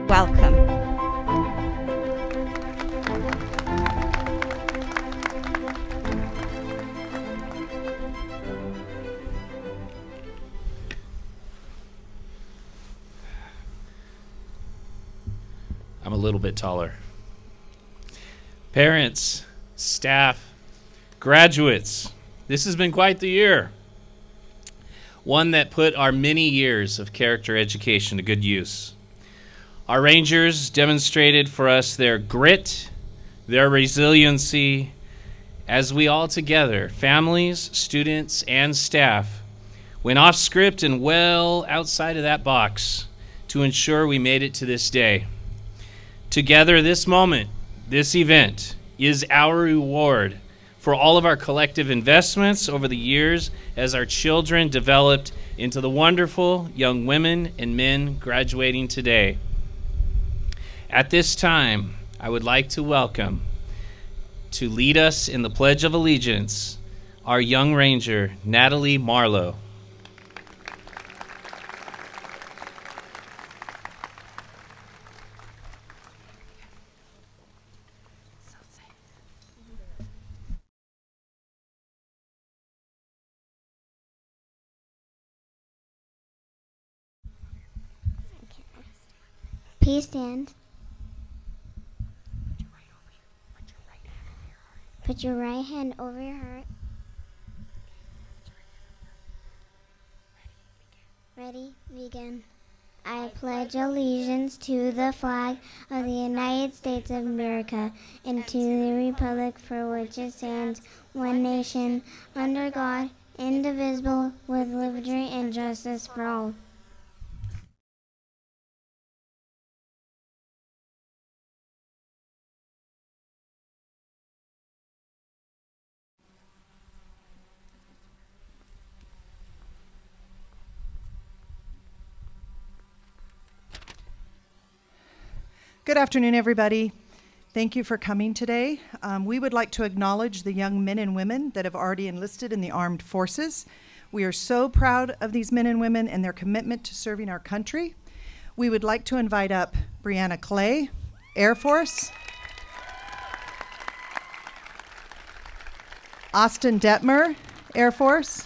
Welcome. I'm a little bit taller. Parents, staff, graduates, this has been quite the year. One that put our many years of character education to good use. Our Rangers demonstrated for us their grit, their resiliency, as we all together, families, students, and staff, went off script and well outside of that box to ensure we made it to this day. Together, this moment, this event, is our reward for all of our collective investments over the years as our children developed into the wonderful young women and men graduating today. At this time, I would like to welcome, to lead us in the Pledge of Allegiance, our young Ranger, Natalie Marlowe. Please stand. Put your right hand over your heart. Ready, begin. I pledge allegiance to the flag of the United States of America and to the republic for which it stands, one nation, under God, indivisible, with liberty and justice for all. Good afternoon, everybody. Thank you for coming today. We would like to acknowledge the young men and women that have already enlisted in the armed forces. We are so proud of these men and women and their commitment to serving our country. We would like to invite up Brianna Clay, Air Force, Austin Detmer, Air Force,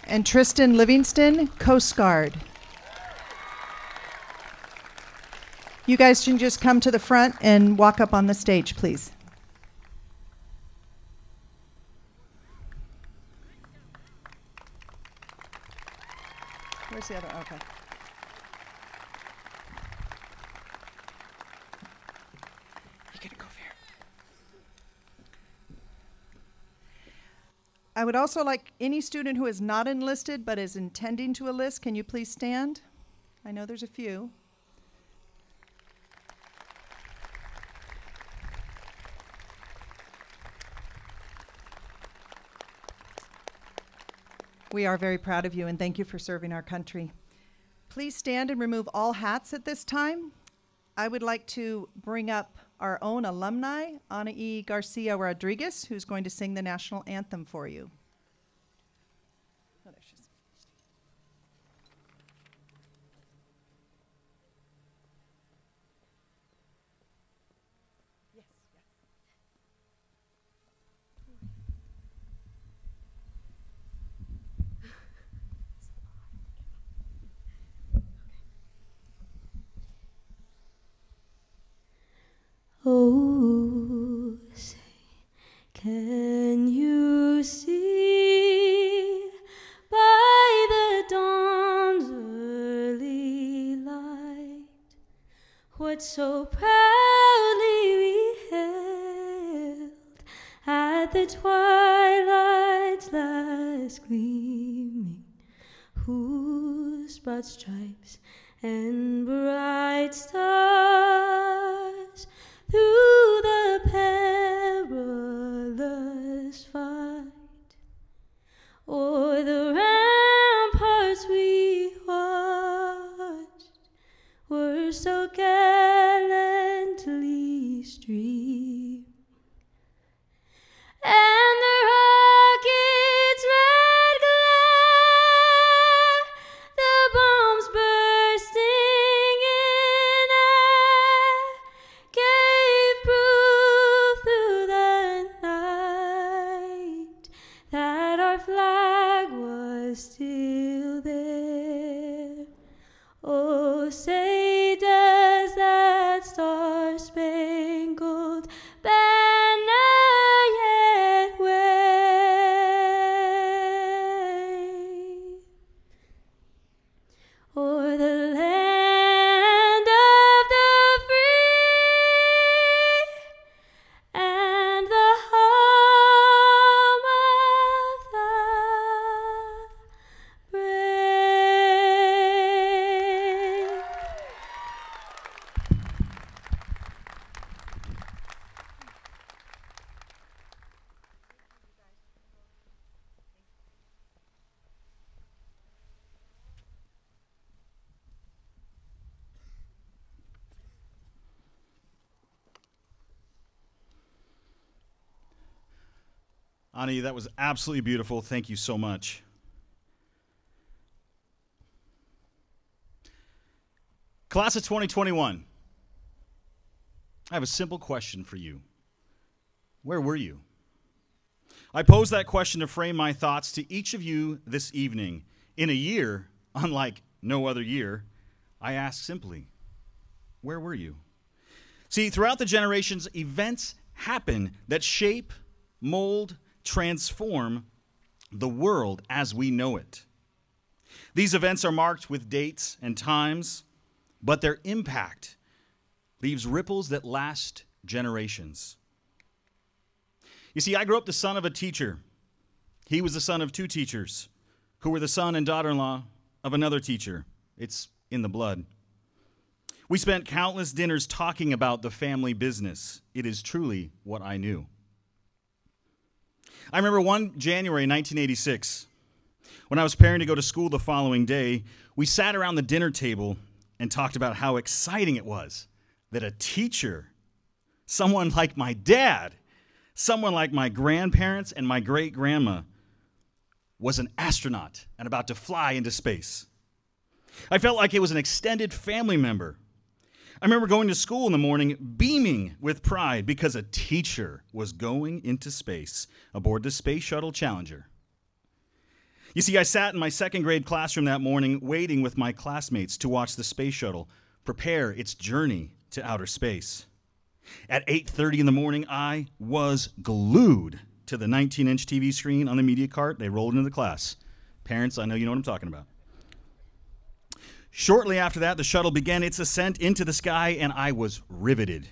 and Tristan Livingston, Coast Guard. You guys can just come to the front and walk up on the stage, please. Where's the other? Okay. You're gonna go there. I would also like any student who is not enlisted but is intending to enlist, can you please stand? I know there's a few. We are very proud of you and thank you for serving our country. Please stand and remove all hats at this time. I would like to bring up our own alumni, Ana E. Garcia Rodriguez, who's going to sing the national anthem for you. Oh, there she is. Yes, yes. Oh, say, can you see the twilight's last gleaming, whose broad stripes and bright stars through the perilous fight o'er the ramparts we watched were so gallantly streamed, and the rocket's red glare, the bombs bursting in air, gave proof through the night that our flag was still there. Oh, say does that star-spangled banner yet wave o'er the land of the free and the home of the brave. Ani, that was absolutely beautiful. Thank you so much. Class of 2021, I have a simple question for you. Where were you? I pose that question to frame my thoughts to each of you this evening. In a year, unlike no other year, I ask simply, where were you? See, throughout the generations, events happen that shape, mold, transform the world as we know it. These events are marked with dates and times, but their impact leaves ripples that last generations. You see, I grew up the son of a teacher. He was the son of two teachers who were the son and daughter-in-law of another teacher. It's in the blood. We spent countless dinners talking about the family business. It is truly what I knew. I remember one January 1986, when I was preparing to go to school the following day, we sat around the dinner table and talked about how exciting it was that a teacher, someone like my dad, someone like my grandparents and my great-grandma, was an astronaut and about to fly into space. I felt like it was an extended family member. I remember going to school in the morning beaming with pride because a teacher was going into space aboard the Space Shuttle Challenger. You see, I sat in my second grade classroom that morning waiting with my classmates to watch the space shuttle prepare its journey to outer space. At 8:30 in the morning, I was glued to the 19-inch TV screen on the media cart. They rolled into the class. Parents, I know you know what I'm talking about. Shortly after that, the shuttle began its ascent into the sky, and I was riveted.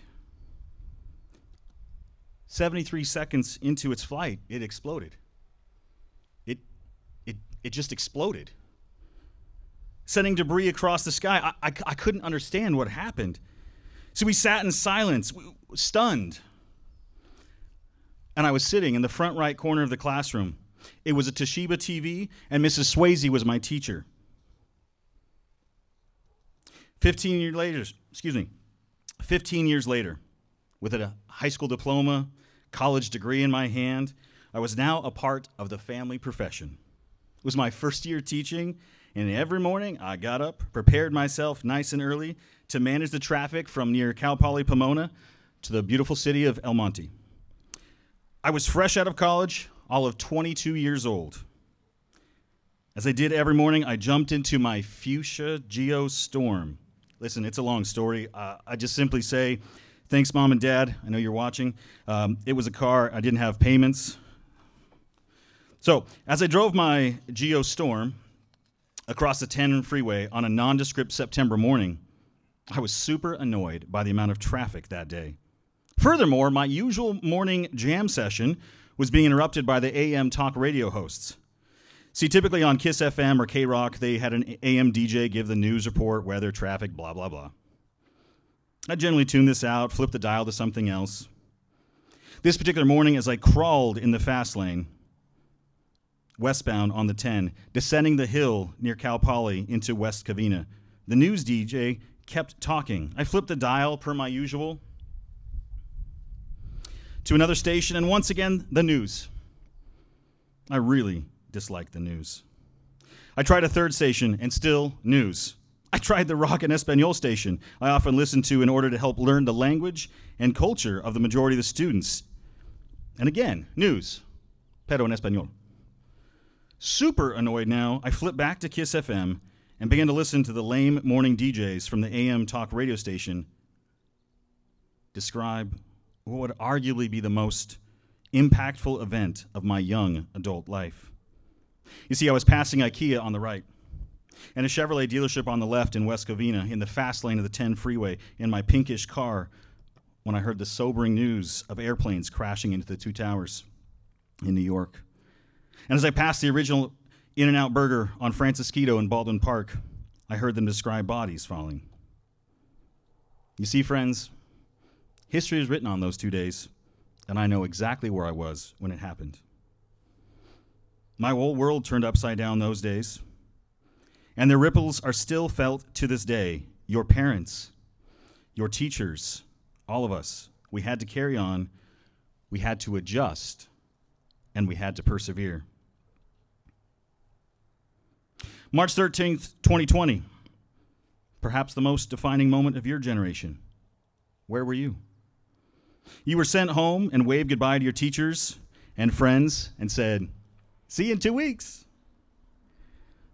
73 seconds into its flight, it exploded. It just exploded, sending debris across the sky. I couldn't understand what happened. So we sat in silence, stunned. And I was sitting in the front right corner of the classroom. It was a Toshiba TV, and Mrs. Swayze was my teacher. 15 years later, with a high school diploma, college degree in my hand, I was now a part of the family profession. It was my first year teaching, and every morning I got up, prepared myself nice and early to manage the traffic from near Cal Poly Pomona to the beautiful city of El Monte. I was fresh out of college, all of 22 years old. As I did every morning, I jumped into my fuchsia Geo Storm. Listen, it's a long story. I just simply say, thanks, Mom and Dad. I know you're watching. It was a car. I didn't have payments. So as I drove my Geo Storm across the 10 freeway on a nondescript September morning, I was super annoyed by the amount of traffic that day. Furthermore, my usual morning jam session was being interrupted by the AM talk radio hosts. See, typically on Kiss FM or K-Rock, they had an AM DJ give the news report, weather, traffic, blah, blah, blah. I generally tune this out, flip the dial to something else. This particular morning, as I crawled in the fast lane, westbound on the 10, descending the hill near Cal Poly into West Covina, the news DJ kept talking. I flipped the dial, per my usual, to another station, and once again, the news. I really disliked the news. I tried a third station, and still news. I tried the Rock and Espanol station I often listen to in order to help learn the language and culture of the majority of the students. And again, news, pero en español. Super annoyed now, I flipped back to Kiss FM and began to listen to the lame morning DJs from the AM talk radio station describe what would arguably be the most impactful event of my young adult life. You see, I was passing IKEA on the right and a Chevrolet dealership on the left in West Covina in the fast lane of the 10 freeway in my pinkish car when I heard the sobering news of airplanes crashing into the two towers in New York. And as I passed the original In-N-Out Burger on Francisquito in Baldwin Park, I heard them describe bodies falling. You see, friends, history is written on those 2 days, and I know exactly where I was when it happened. My whole world turned upside down those days, and the ripples are still felt to this day. Your parents, your teachers, all of us, we had to carry on, we had to adjust, and we had to persevere. March 13th, 2020, perhaps the most defining moment of your generation. Where were you? You were sent home and waved goodbye to your teachers and friends and said, "See you in 2 weeks."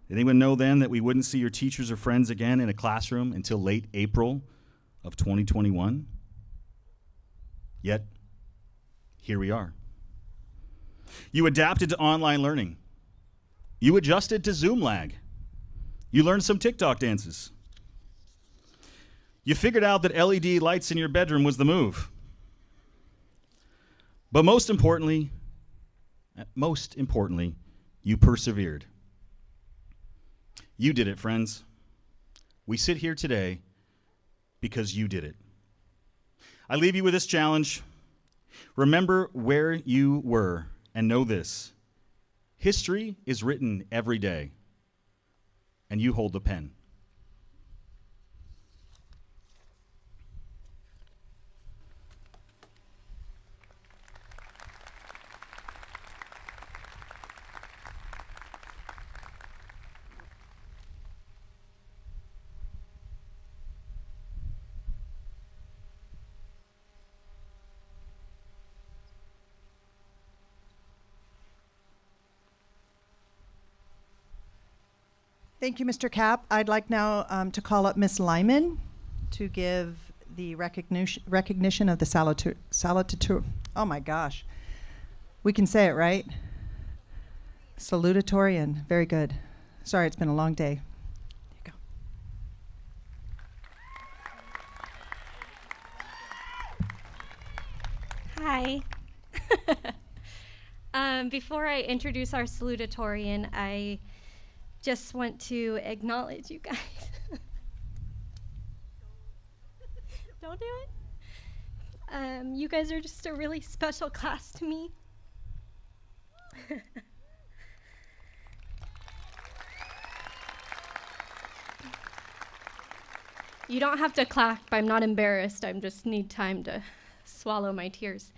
Did anyone know then that we wouldn't see your teachers or friends again in a classroom until late April of 2021? Yet, here we are. You adapted to online learning. You adjusted to Zoom lag. You learned some TikTok dances. You figured out that LED lights in your bedroom was the move. But most importantly, you persevered. You did it, friends. We sit here today because you did it. I leave you with this challenge. Remember where you were and know this. History is written every day, and you hold the pen. Thank you, Mr. Cap. I'd like now to call up Miss Lyman to give the recognition of the salutator. Oh my gosh. We can say it, right? Salutatorian. Very good. Sorry, it's been a long day. There Hi. Before I introduce our salutatorian, I just want to acknowledge you guys. Don't do it. You guys are just a really special class to me. You don't have to clap. I'm not embarrassed. I just need time to swallow my tears.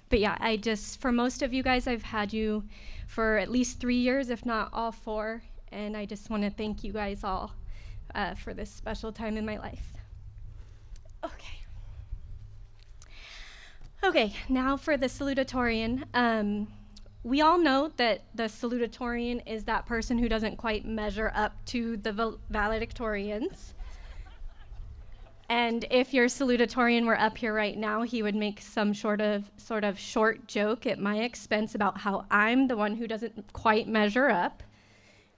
But yeah, for most of you guys, I've had you for at least 3 years, if not all 4. And I just want to thank you guys all for this special time in my life. Okay, now for the salutatorian. We all know that the salutatorian is that person who doesn't quite measure up to the valedictorians. And if your salutatorian were up here right now, he would make some sort of short joke at my expense about how I'm the one who doesn't quite measure up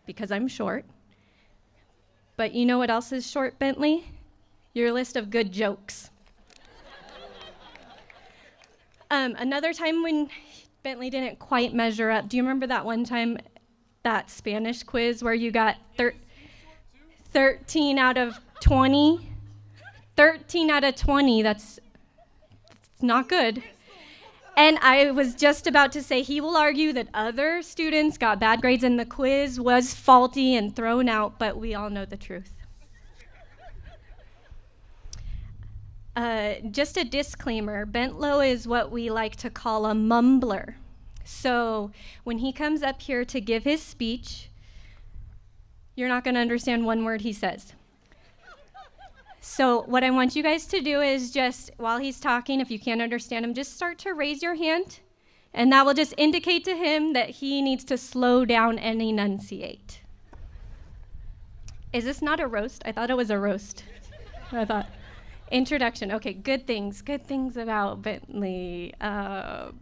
because I'm short. But you know what else is short, Bentley? Your list of good jokes. Another time when Bentley didn't quite measure up, do you remember that one time, that Spanish quiz where you got 13 out of 20? 13 out of 20, that's not good. And I was just about to say he will argue that other students got bad grades and the quiz was faulty and thrown out, but we all know the truth. Just a disclaimer, Bentlow is what we like to call a mumbler. So when he comes up here to give his speech, you're not going to understand one word he says. So what I want you guys to do is just, while he's talking, if you can't understand him, just start to raise your hand, and that will just indicate to him that he needs to slow down and enunciate. Is this not a roast? I thought it was a roast. I thought. Introduction. Okay, good things about Bentley. No,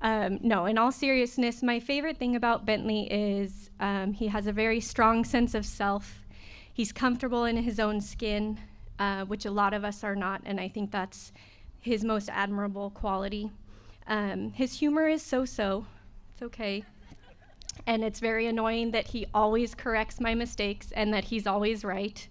in all seriousness, my favorite thing about Bentley is he has a very strong sense of self. He's comfortable in his own skin, which a lot of us are not, and I think that's his most admirable quality. His humor is so-so. It's okay. And it's very annoying that he always corrects my mistakes and that he's always right.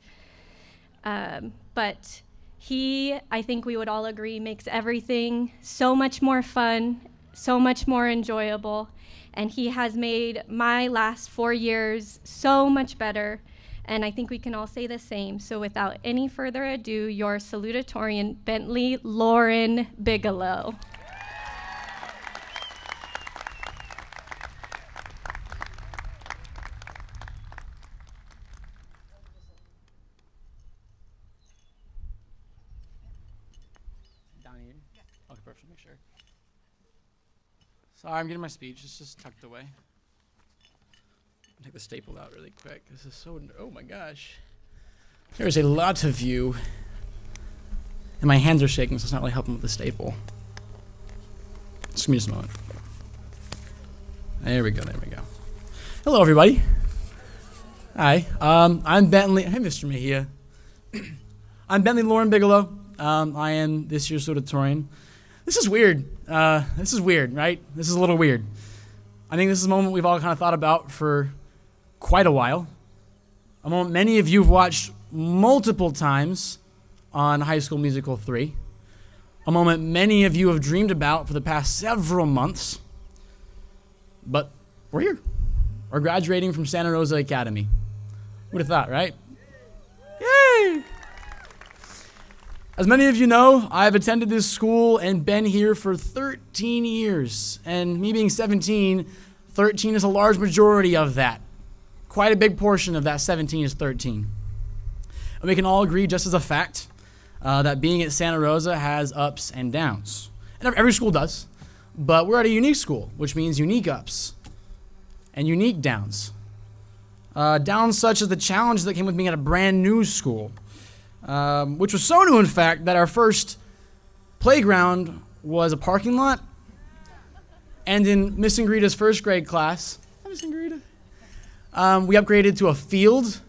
But he, I think we would all agree, makes everything so much more fun, so much more enjoyable, and he has made my last 4 years so much better, and I think we can all say the same. So without any further ado, your salutatorian, Bentley Lauren Bigelow. Okay, perfect. Make sure. Sorry, I'm getting my speech. It's just tucked away. Take the staple out really quick. This is so. Oh my gosh. There's a lot of you, and my hands are shaking, so it's not really helping with the staple. Just give me just a moment. There we go. There we go. Hello, everybody. Hi. I'm Bentley. Hey, Mr. Mejia. I'm Bentley Lauren Bigelow. I am this year's salutatorian. This is weird. This is weird, right? This is a little weird. I think this is a moment we've all kind of thought about for quite a while. A moment many of you have watched multiple times on High School Musical 3. A moment many of you have dreamed about for the past several months. But we're here. We're graduating from Santa Rosa Academy. Who'd have thought, right? Yay! As many of you know, I've attended this school and been here for 13 years. And me being 17, 13 is a large majority of that. Quite a big portion of that 17 is 13. And we can all agree, just as a fact, that being at Santa Rosa has ups and downs. And every school does. But we're at a unique school, which means unique ups and unique downs. Downs such as the challenge that came with being at a brand new school. Which was so new, in fact, that our first playground was a parking lot. And in Miss Ingrita's first grade class, Miss Ingrita, we upgraded to a field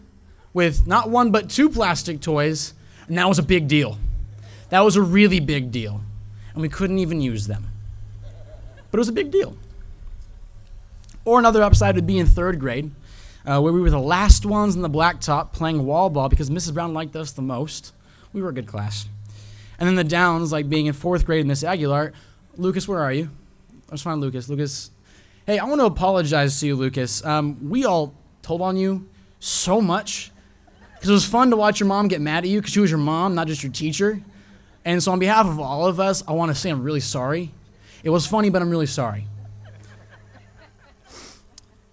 with not one but 2 plastic toys, and that was a big deal. That was a really big deal, and we couldn't even use them. But it was a big deal. Or another upside would be in 3rd grade, where we were the last ones in the blacktop playing wall ball because Mrs. Brown liked us the most. We were a good class. And then the downs, like being in 4th grade in Miss Aguilar. Lucas, where are you? Let's find Lucas. Lucas, hey, I want to apologize to you, Lucas. We all told on you so much because it was fun to watch your mom get mad at you because she was your mom, not just your teacher. And so on behalf of all of us, I want to say I'm really sorry. It was funny, but I'm really sorry.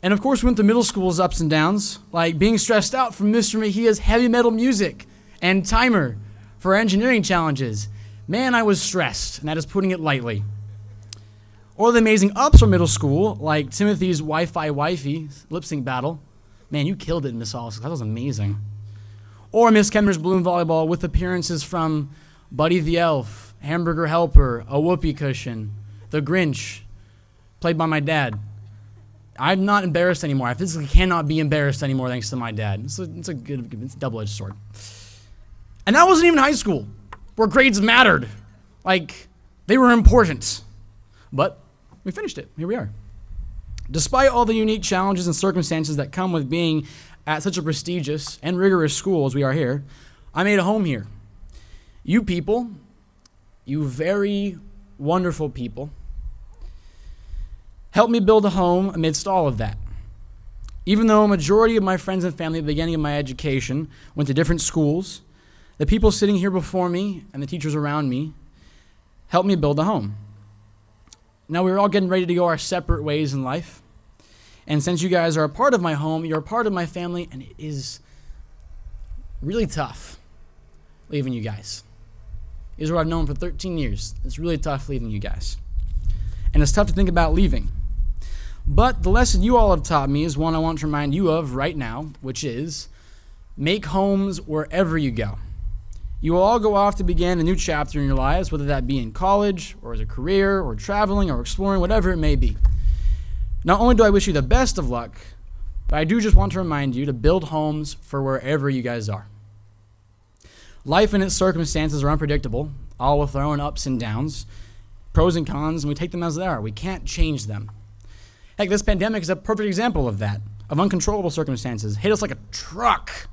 And of course, we went to middle school's ups and downs, like being stressed out from Mr. Mejia's heavy metal music and timer for engineering challenges. Man, I was stressed, and that is putting it lightly. Or the amazing ups from middle school, like Timothy's Wi-Fi wifey lip sync battle. Man, you killed it in Miss Hollis. That was amazing. Or Miss Kemmer's balloon volleyball with appearances from Buddy the Elf, Hamburger Helper, a whoopee cushion, the Grinch, played by my dad. I'm not embarrassed anymore. I physically cannot be embarrassed anymore thanks to my dad. It's a double-edged sword. And that wasn't even high school, where grades mattered. Like, They were important, but we finished it. Here we are. Despite all the unique challenges and circumstances that come with being at such a prestigious and rigorous school as we are here, I made a home here. You people, you very wonderful people, helped me build a home amidst all of that. Even though a majority of my friends and family at the beginning of my education went to different schools, the people sitting here before me and the teachers around me helped me build a home. Now we're all getting ready to go our separate ways in life. And since you guys are a part of my home, you're a part of my family, and it is really tough leaving you guys. These are what I've known for 13 years. It's really tough leaving you guys. And it's tough to think about leaving. But the lesson you all have taught me is one I want to remind you of right now, which is make homes wherever you go. You will all go off to begin a new chapter in your lives, whether that be in college, or as a career, or traveling, or exploring, whatever it may be. Not only do I wish you the best of luck, but I do just want to remind you to build homes for wherever you guys are. Life and its circumstances are unpredictable, all with their own ups and downs, pros and cons, and we take them as they are. We can't change them. Heck, this pandemic is a perfect example of that, of uncontrollable circumstances. It hit us like a truck.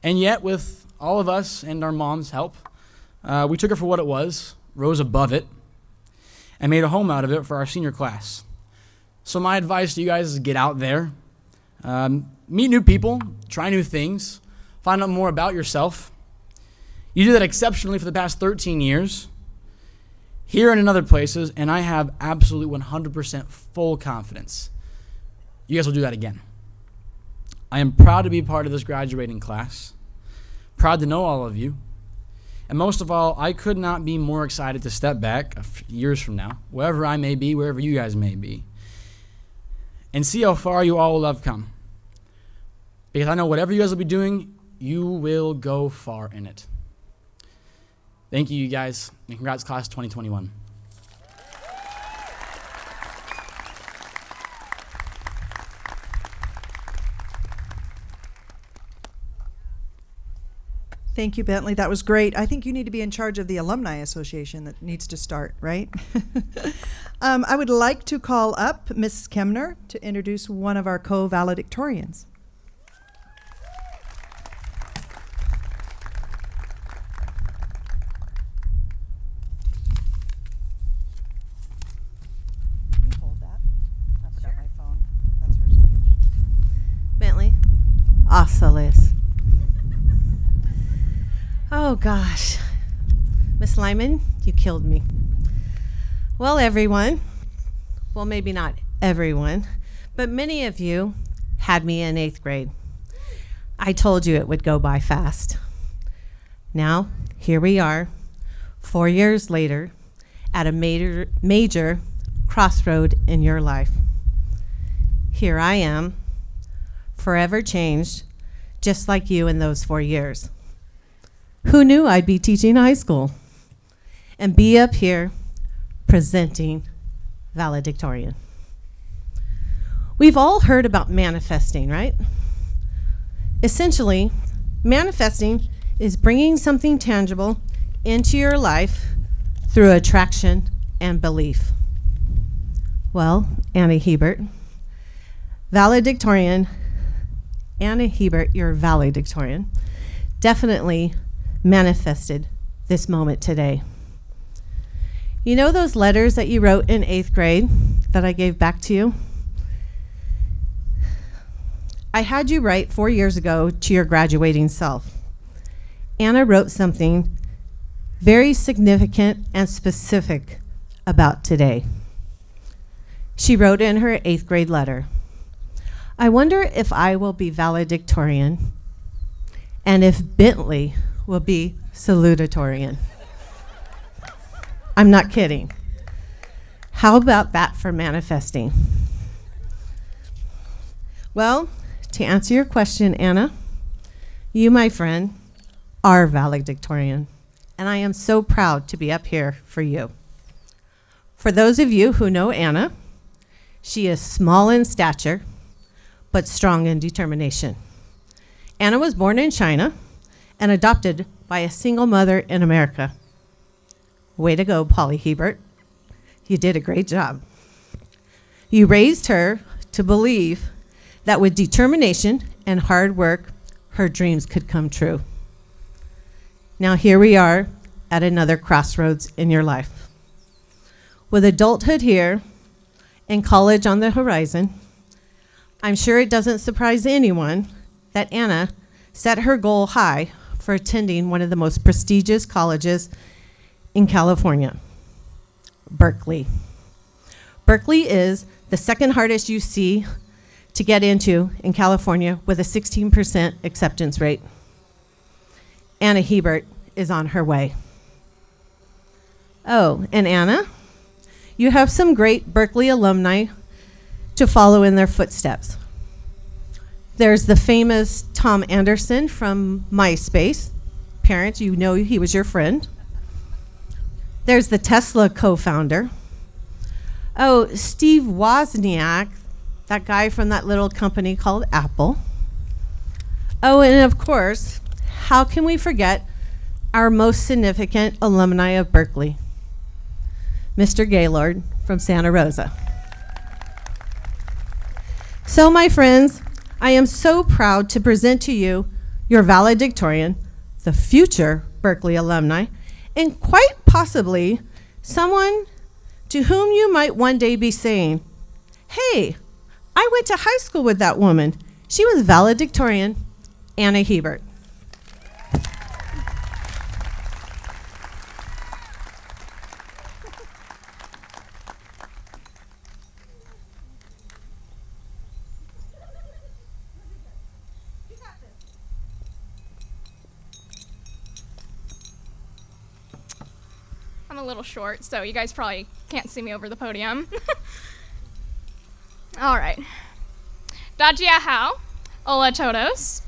And yet, with all of us and our mom's help, we took it for what it was, rose above it, and made a home out of it for our senior class. So my advice to you guys is get out there, meet new people, try new things, find out more about yourself. You do that exceptionally for the past 13 years, here and in other places, and I have absolute 100% full confidence you guys will do that again. I am proud to be part of this graduating class, proud to know all of you, and most of all, I could not be more excited to step back years from now, wherever I may be, wherever you guys may be, and see how far you all will have come. Because I know whatever you guys will be doing, you will go far in it. Thank you, you guys, and congrats, class 2021. Thank you, Bentley. That was great. I think you need to be in charge of the Alumni Association that needs to start, right? I would like to call up Ms. Kemner to introduce one of our co-valedictorians. Can you hold that? I forgot my phone. That's hers. Bentley. Osalis. Oh, gosh. Miss Lyman, you killed me. Well, everyone, well, maybe not everyone, but many of you had me in 8th grade. I told you it would go by fast. Now, here we are, 4 years later, at a major crossroad in your life. Here I am, forever changed, just like you in those 4 years. Who knew I'd be teaching high school and be up here presenting valedictorian? We've all heard about manifesting, right? Essentially, manifesting is bringing something tangible into your life through attraction and belief. Well, Anna Hebert, valedictorian, Anna Hebert, your valedictorian, definitely manifested this moment today. You know those letters that you wrote in 8th grade that I gave back to you? I had you write 4 years ago to your graduating self. Anna wrote something very significant and specific about today. She wrote in her 8th grade letter, I wonder if I will be valedictorian and if Bentley will be salutatorian. I'm not kidding. How about that for manifesting? Well, to answer your question, Anna, you, my friend, are valedictorian, and I am so proud to be up here for you. For those of you who know Anna, she is small in stature, but strong in determination. Anna was born in China and adopted by a single mother in America. Way to go, Polly Hebert. You did a great job. You raised her to believe that with determination and hard work, her dreams could come true. Now here we are at another crossroads in your life. With adulthood here and college on the horizon, I'm sure it doesn't surprise anyone that Anna set her goal high for attending one of the most prestigious colleges in California, Berkeley. Berkeley is the second hardest UC to get into in California with a 16% acceptance rate. Anna Hebert is on her way. Oh, and Anna, you have some great Berkeley alumni to follow in their footsteps. There's the famous Tom Anderson from MySpace. Parents, you know he was your friend. There's the Tesla co-founder. Oh, Steve Wozniak, that guy from that little company called Apple. Oh, and of course, how can we forget our most significant alumni of Berkeley, Mr. Gaylord from Santa Rosa. So, my friends, I am so proud to present to you your valedictorian, the future Berkeley alumni, and quite possibly someone to whom you might one day be saying, hey, I went to high school with that woman. She was valedictorian Anna Hebert. I'm a little short, so you guys probably can't see me over the podium. All right. Dajia hao, hola todos.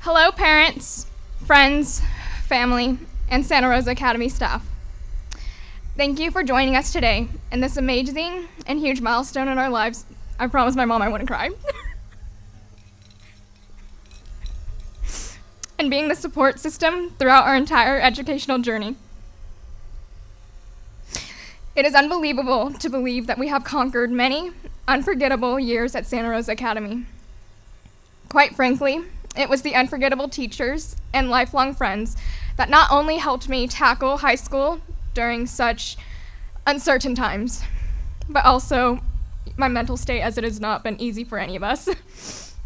Hello, parents, friends, family, and Santa Rosa Academy staff. Thank you for joining us today in this amazing and huge milestone in our lives. I promised my mom I wouldn't cry. And being the support system throughout our entire educational journey. It is unbelievable to believe that we have conquered many unforgettable years at Santa Rosa Academy. Quite frankly, it was the unforgettable teachers and lifelong friends that not only helped me tackle high school during such uncertain times, but also my mental state, as it has not been easy for any of us.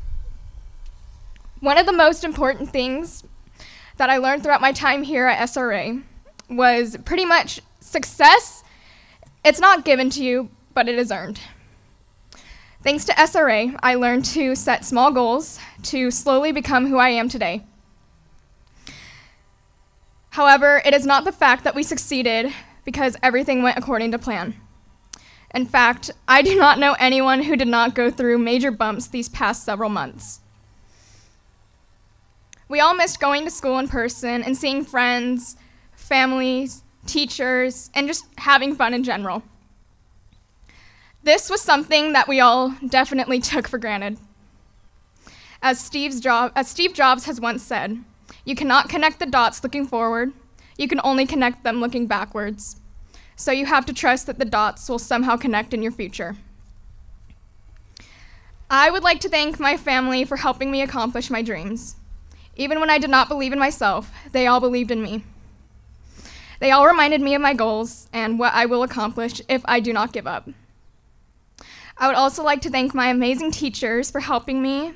One of the most important things that I learned throughout my time here at SRA was pretty much success. It's not given to you, but it is earned. Thanks to SRA, I learned to set small goals to slowly become who I am today. However, it is not the fact that we succeeded because everything went according to plan. In fact, I do not know anyone who did not go through major bumps these past several months. We all missed going to school in person and seeing friends, families, teachers, and just having fun in general. This was something that we all definitely took for granted. As Steve Jobs has once said, you cannot connect the dots looking forward, you can only connect them looking backwards. So you have to trust that the dots will somehow connect in your future. I would like to thank my family for helping me accomplish my dreams. Even when I did not believe in myself, they all believed in me. They all reminded me of my goals and what I will accomplish if I do not give up. I would also like to thank my amazing teachers for helping me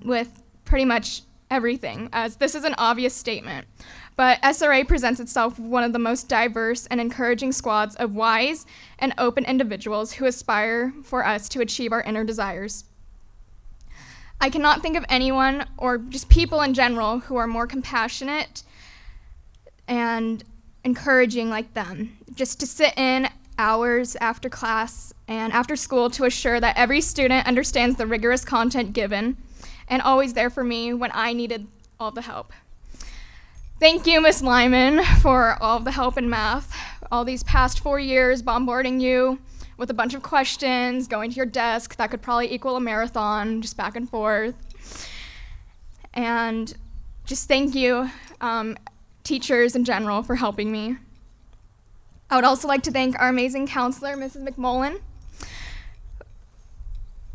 with pretty much everything, as this is an obvious statement, but SRA presents itself one of the most diverse and encouraging squads of wise and open individuals who aspire for us to achieve our inner desires. I cannot think of anyone, or just people in general, who are more compassionate and encouraging like them, just to sit in hours after class and after school to assure that every student understands the rigorous content given and always there for me when I needed all the help. Thank you, Ms. Lyman, for all the help in math, all these past 4 years bombarding you with a bunch of questions, going to your desk that could probably equal a marathon, just back and forth. And just thank you, teachers in general, for helping me. I would also like to thank our amazing counselor, Mrs. McMullen,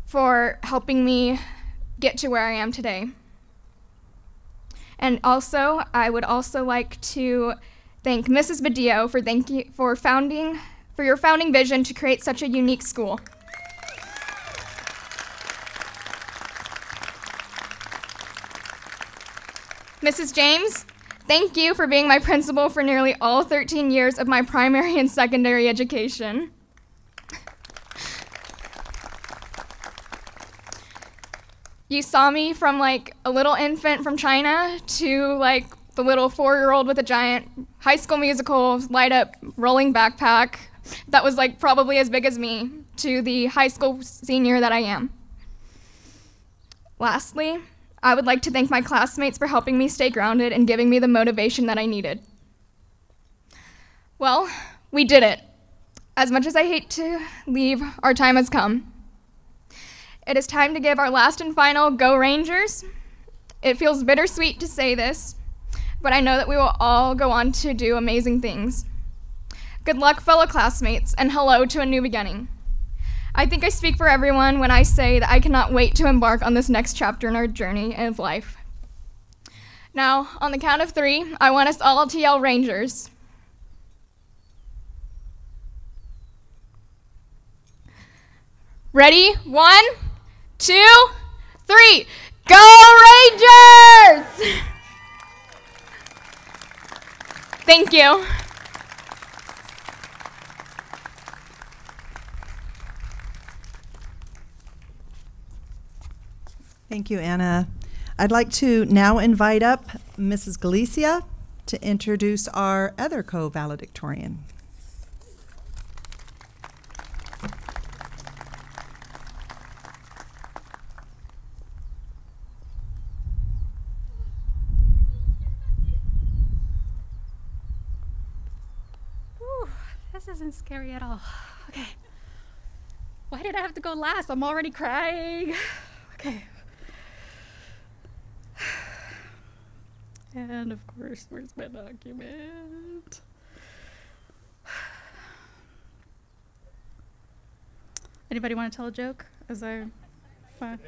for helping me get to where I am today. And also, I would also like to thank Mrs. Badillo for your founding vision to create such a unique school. Mrs. James, thank you for being my principal for nearly all 13 years of my primary and secondary education. You saw me from like a little infant from China to like the little 4-year-old with a giant High School Musical light up rolling backpack that was like probably as big as me to the high school senior that I am. Lastly, I would like to thank my classmates for helping me stay grounded and giving me the motivation that I needed. Well, we did it. As much as I hate to leave, our time has come. It is time to give our last and final Go Rangers. It feels bittersweet to say this, but I know that we will all go on to do amazing things. Good luck, fellow classmates, and hello to a new beginning. I think I speak for everyone when I say that I cannot wait to embark on this next chapter in our journey of life. Now, on the count of 3, I want us all to yell Rangers. Ready? 1, 2, 3. Go Rangers! Thank you. Thank you, Anna. I'd like to now invite up Mrs. Galicia to introduce our other co-valedictorian. Ooh, this isn't scary at all. Okay. Why did I have to go last? I'm already crying. Okay. And of course, where's my document? Anybody want to tell a joke? As I find.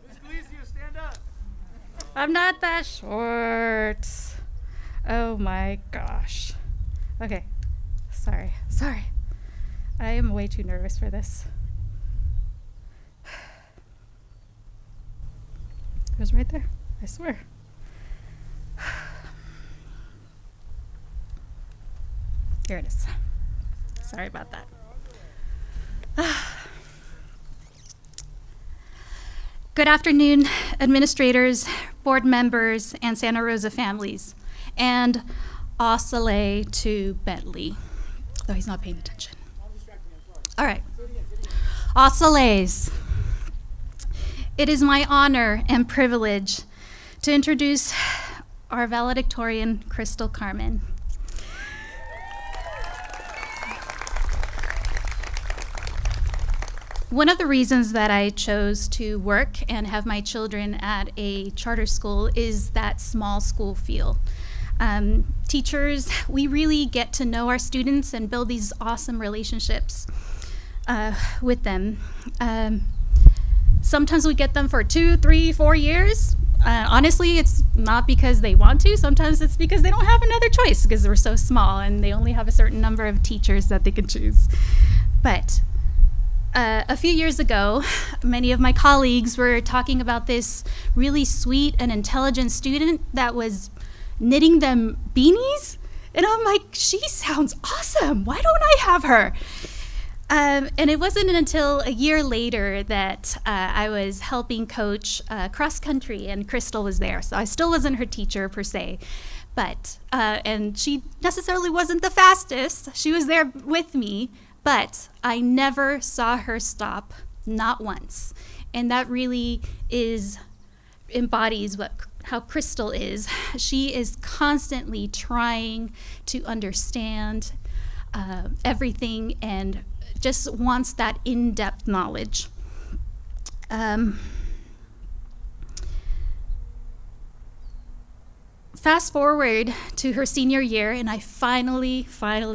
Miss Galicia, stand up. I'm not that short. Oh my gosh. Okay. Sorry. I am way too nervous for this. It was right there. I swear. Here it is. Sorry about that. Good afternoon, administrators, board members, and Santa Rosa families, and osale to Bentley, though he's not paying attention. All right. Osales. It is my honor and privilege to introduce our valedictorian, Crystal Carmen. One of the reasons that I chose to work and have my children at a charter school is that small school feel. Teachers, we really get to know our students and build these awesome relationships with them. Sometimes we get them for 2, 3, 4 years. Honestly, it's not because they want to. Sometimes it's because they don't have another choice because we're so small and they only have a certain number of teachers that they can choose. But a few years ago, many of my colleagues were talking about this really sweet and intelligent student that was knitting them beanies. And I'm like, she sounds awesome. Why don't I have her? And it wasn't until a year later that I was helping coach cross country and Crystal was there. So I still wasn't her teacher per se, but, and she necessarily wasn't the fastest. She was there with me, but I never saw her stop, not once. And that really embodies how Crystal is. She is constantly trying to understand everything and just wants that in-depth knowledge. Fast forward to her senior year, and I finally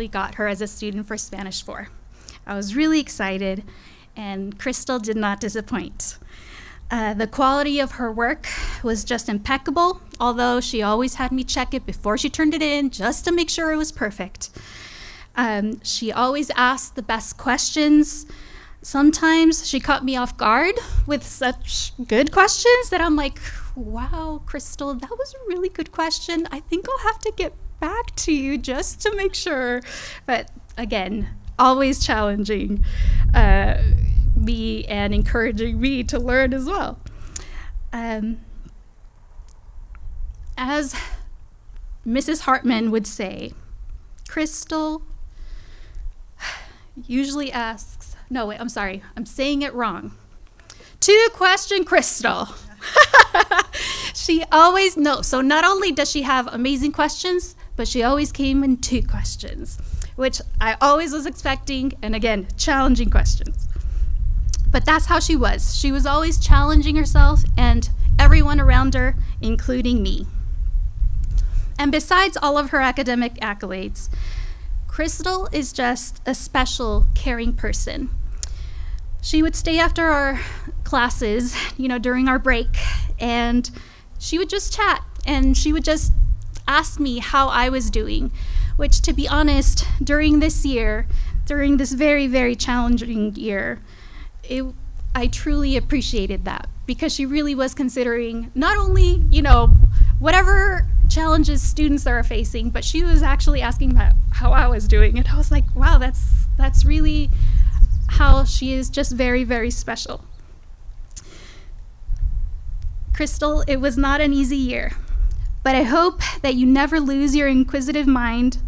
got her as a student for Spanish 4. I was really excited, and Crystal did not disappoint. The quality of her work was just impeccable, although she always had me check it before she turned it in just to make sure it was perfect. She always asked the best questions. Sometimes she caught me off guard with such good questions that I'm like, wow, Crystal, that was a really good question. I think I'll have to get back to you just to make sure. But again, always challenging me and encouraging me to learn as well. As Mrs. Hartman would say, Crystal usually asks, no, wait, I'm sorry, I'm saying it wrong. 2-question Crystal. She always knows. So not only does she have amazing questions, but she always came in 2 questions, which I always was expecting, and again, challenging questions. But that's how she was. She was always challenging herself and everyone around her, including me. And besides all of her academic accolades, Crystal is just a special, caring person. She would stay after our classes, during our break, and she would just chat, and she would just ask me how I was doing, which, to be honest, during this very, very challenging year, I truly appreciated that, because she really was considering not only, whatever challenges students are facing, but she was actually asking about how I was doing. And I was like, wow, that's really how she is, just very, very special. Crystal, it was not an easy year, but I hope that you never lose your inquisitive mind,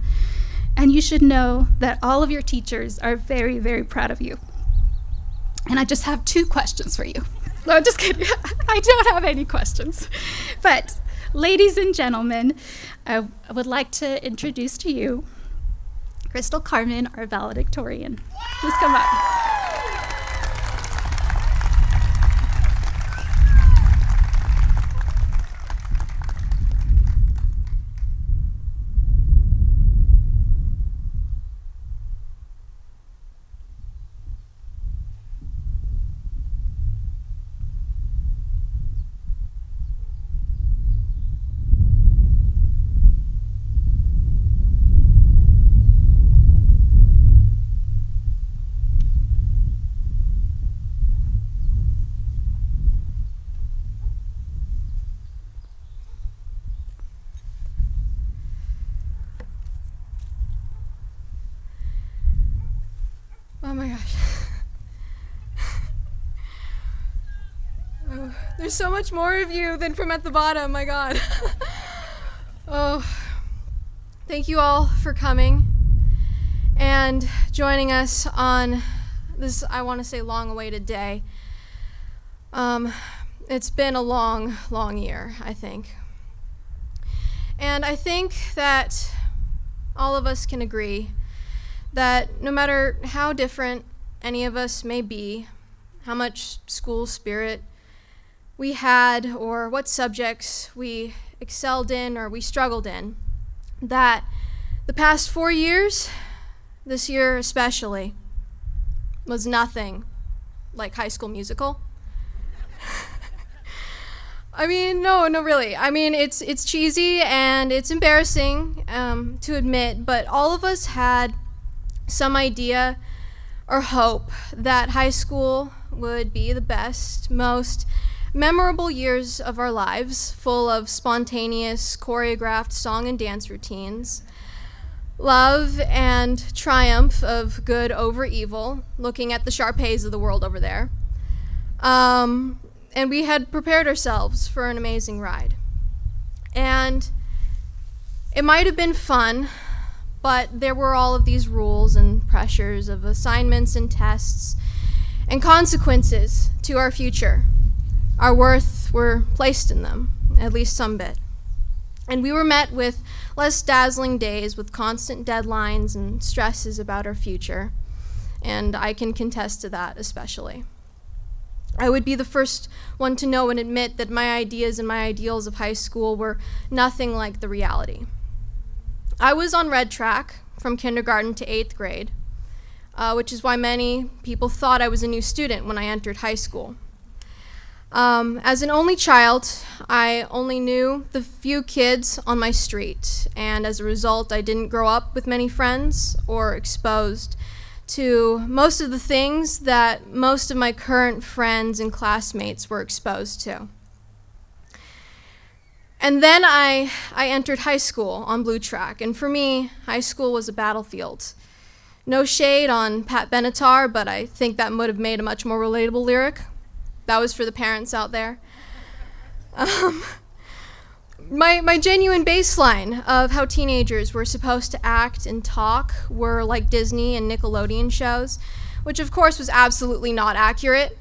and you should know that all of your teachers are very, very proud of you. And I just have 2 questions for you. No, just kidding. I don't have any questions. But ladies and gentlemen, I would like to introduce to you Crystal Carmen, our valedictorian. Please come up. Oh my gosh. Oh, there's so much more of you than from at the bottom, my God. Oh, thank you all for coming and joining us on this, I want to say, long-awaited day. It's been a long, long year, I think. And I think that all of us can agree that no matter how different any of us may be, how much school spirit we had, or what subjects we excelled in or we struggled in, that the past 4 years, this year especially, was nothing like High School Musical. I mean, no, really. I mean, it's cheesy and it's embarrassing to admit, but all of us had some idea or hope that high school would be the best, most memorable years of our lives, full of spontaneous, choreographed song and dance routines, love and triumph of good over evil, looking at the Sharpays of the world over there. And we had prepared ourselves for an amazing ride. And it might have been fun, but there were all of these rules and pressures of assignments and tests and consequences to our future. Our worth were placed in them, at least some bit. And we were met with less dazzling days with constant deadlines and stresses about our future. And I can contest to that especially. I would be the first one to know and admit that my ideas and my ideals of high school were nothing like the reality. I was on red track from kindergarten to 8th grade, which is why many people thought I was a new student when I entered high school. As an only child, I only knew the few kids on my street, and as a result, I didn't grow up with many friends or exposed to most of the things that most of my current friends and classmates were exposed to. And then I entered high school on blue track, and for me, high school was a battlefield. No shade on Pat Benatar, but I think that would have made a much more relatable lyric. That was for the parents out there. My genuine baseline of how teenagers were supposed to act and talk were like Disney and Nickelodeon shows, which of course was absolutely not accurate.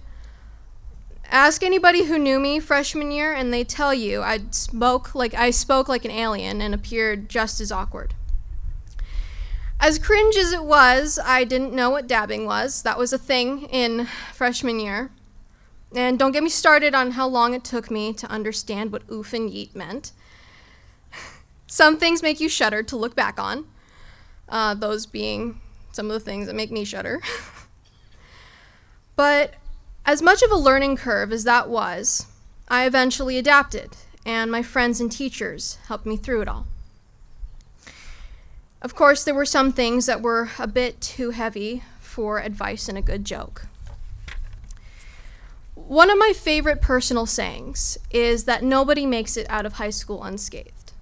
Ask anybody who knew me freshman year and they tell you I spoke like an alien and appeared just as awkward. As cringe as it was, I didn't know what dabbing was. That was a thing in freshman year. And don't get me started on how long it took me to understand what oof and yeet meant. Some things make you shudder to look back on, those being some of the things that make me shudder. But as much of a learning curve as that was, I eventually adapted, and my friends and teachers helped me through it all. Of course, there were some things that were a bit too heavy for advice and a good joke. One of my favorite personal sayings is that nobody makes it out of high school unscathed.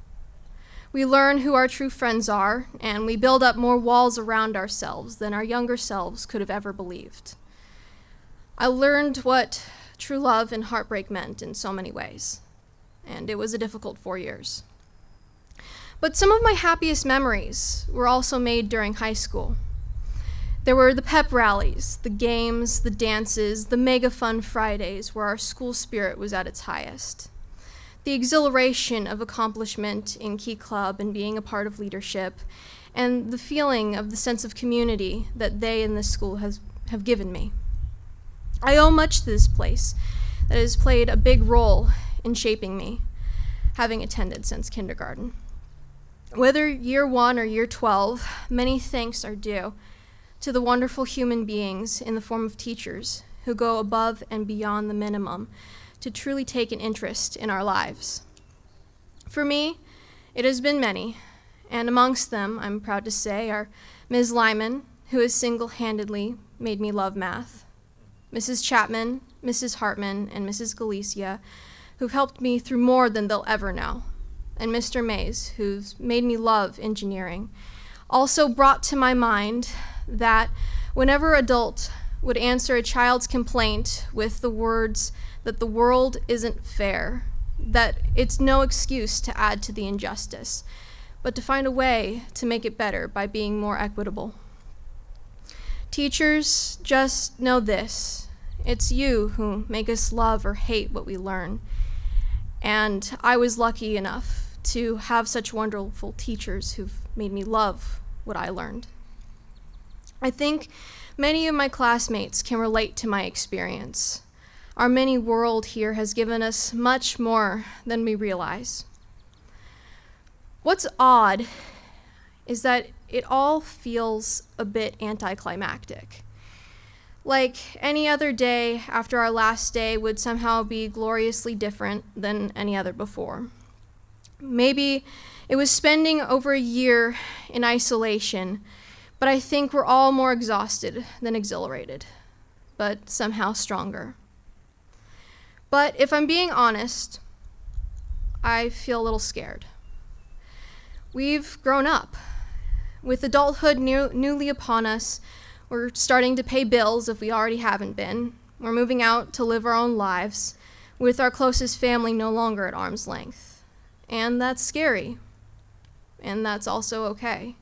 We learn who our true friends are, and we build up more walls around ourselves than our younger selves could have ever believed. I learned what true love and heartbreak meant in so many ways, and it was a difficult 4 years. But some of my happiest memories were also made during high school. There were the pep rallies, the games, the dances, the mega fun Fridays where our school spirit was at its highest. The exhilaration of accomplishment in Key Club and being a part of leadership, and the feeling of the sense of community that they in this school have given me. I owe much to this place that has played a big role in shaping me, having attended since kindergarten. Whether year 1 or year 12, many thanks are due to the wonderful human beings in the form of teachers who go above and beyond the minimum to truly take an interest in our lives. For me, it has been many, and amongst them, I'm proud to say, are Ms. Lyman, who has single-handedly made me love math, Mrs. Chapman, Mrs. Hartman, and Mrs. Galicia, who've helped me through more than they'll ever know, and Mr. Mays, who's made me love engineering, also brought to my mind that whenever an adult would answer a child's complaint with the words that the world isn't fair, that it's no excuse to add to the injustice, but to find a way to make it better by being more equitable. Teachers, just know this: it's you who make us love or hate what we learn. And I was lucky enough to have such wonderful teachers who've made me love what I learned. I think many of my classmates can relate to my experience. Our mini world here has given us much more than we realize. What's odd is that it all feels a bit anticlimactic. Like any other day after our last day would somehow be gloriously different than any other before. Maybe it was spending over a year in isolation, but I think we're all more exhausted than exhilarated, but somehow stronger. But if I'm being honest, I feel a little scared. We've grown up. With adulthood newly upon us, we're starting to pay bills if we already haven't been. We're moving out to live our own lives, with our closest family no longer at arm's length. And that's scary. And that's also okay.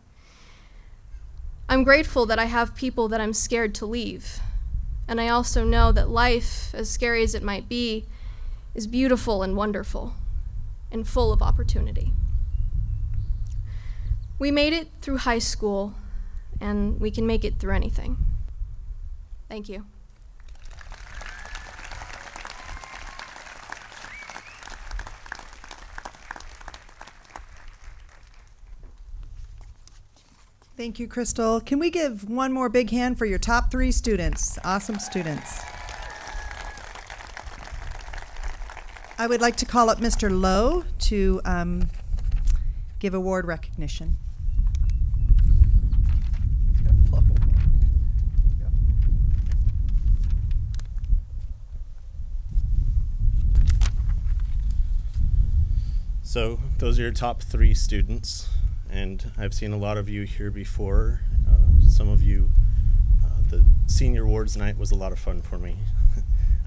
I'm grateful that I have people that I'm scared to leave. And I also know that life, as scary as it might be, is beautiful and wonderful and full of opportunity. We made it through high school, and we can make it through anything. Thank you. Thank you, Crystal. Can we give one more big hand for your top 3 students? Awesome students. I would like to call up Mr. Lowe to give award recognition. So those are your top 3 students, and I've seen a lot of you here before. Some of you, the senior awards night was a lot of fun for me.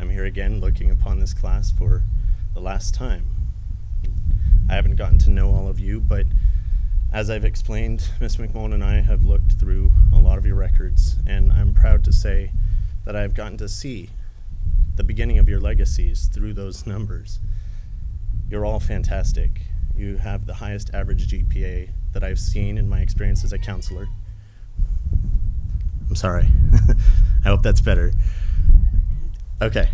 I'm here again looking upon this class for the last time. I haven't gotten to know all of you, but as I've explained, Ms. McMullen and I have looked through a lot of your records, and I'm proud to say that I've gotten to see the beginning of your legacies through those numbers. You're all fantastic. You have the highest average GPA that I've seen in my experience as a counselor. I'm sorry. I hope that's better. Okay.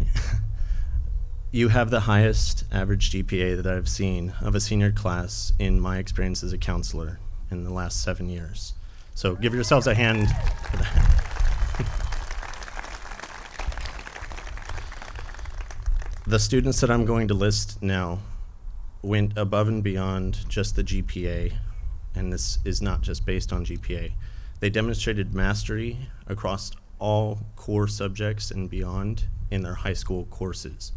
You have the highest average GPA that I've seen of a senior class in my experience as a counselor in the last 7 years. So give yourselves a hand for that. The students that I'm going to list now went above and beyond just the GPA, and this is not just based on GPA. They demonstrated mastery across all core subjects and beyond in their high school courses.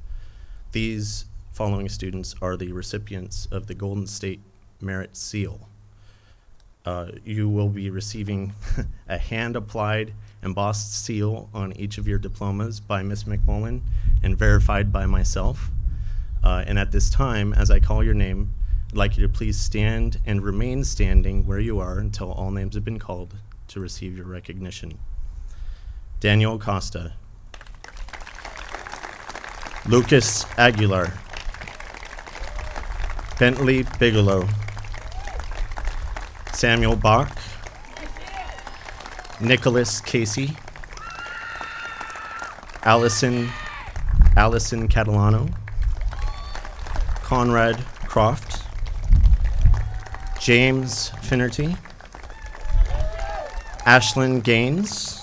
These following students are the recipients of the Golden State Merit Seal. You will be receiving a hand-applied embossed seal on each of your diplomas by Ms. McMullen and verified by myself. And at this time, as I call your name, I'd like you to please stand and remain standing where you are until all names have been called to receive your recognition. Daniel Costa. Lucas Aguilar. Bentley Bigelow. Samuel Bach. Nicholas Casey. Allison Catalano. Conrad Croft. James Finnerty. Ashlyn Gaines.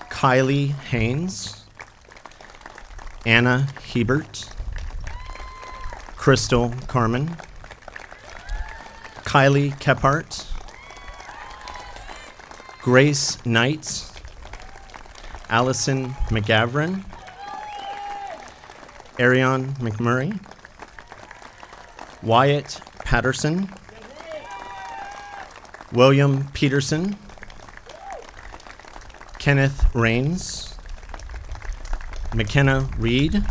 Kylie Haynes. Anna Hebert. Crystal Carmen. Kylie Kephart. Grace Knight. Allison McGavran. Ariane McMurray. Wyatt Patterson. William Peterson. Kenneth Rains. McKenna Reed.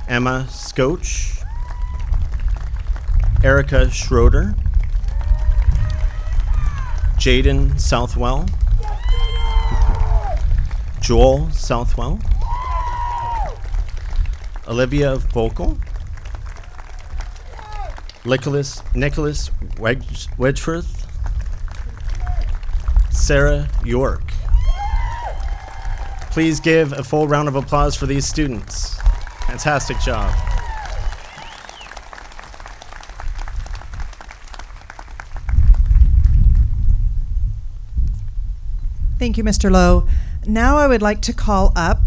Emma Scotch. Erica Schroeder. Jaden Southwell. Joel Southwell. Olivia Vocal. Nicholas Wedgeworth. Sarah York. Please give a full round of applause for these students. Fantastic job. Thank you, Mr. Lowe. Now I would like to call up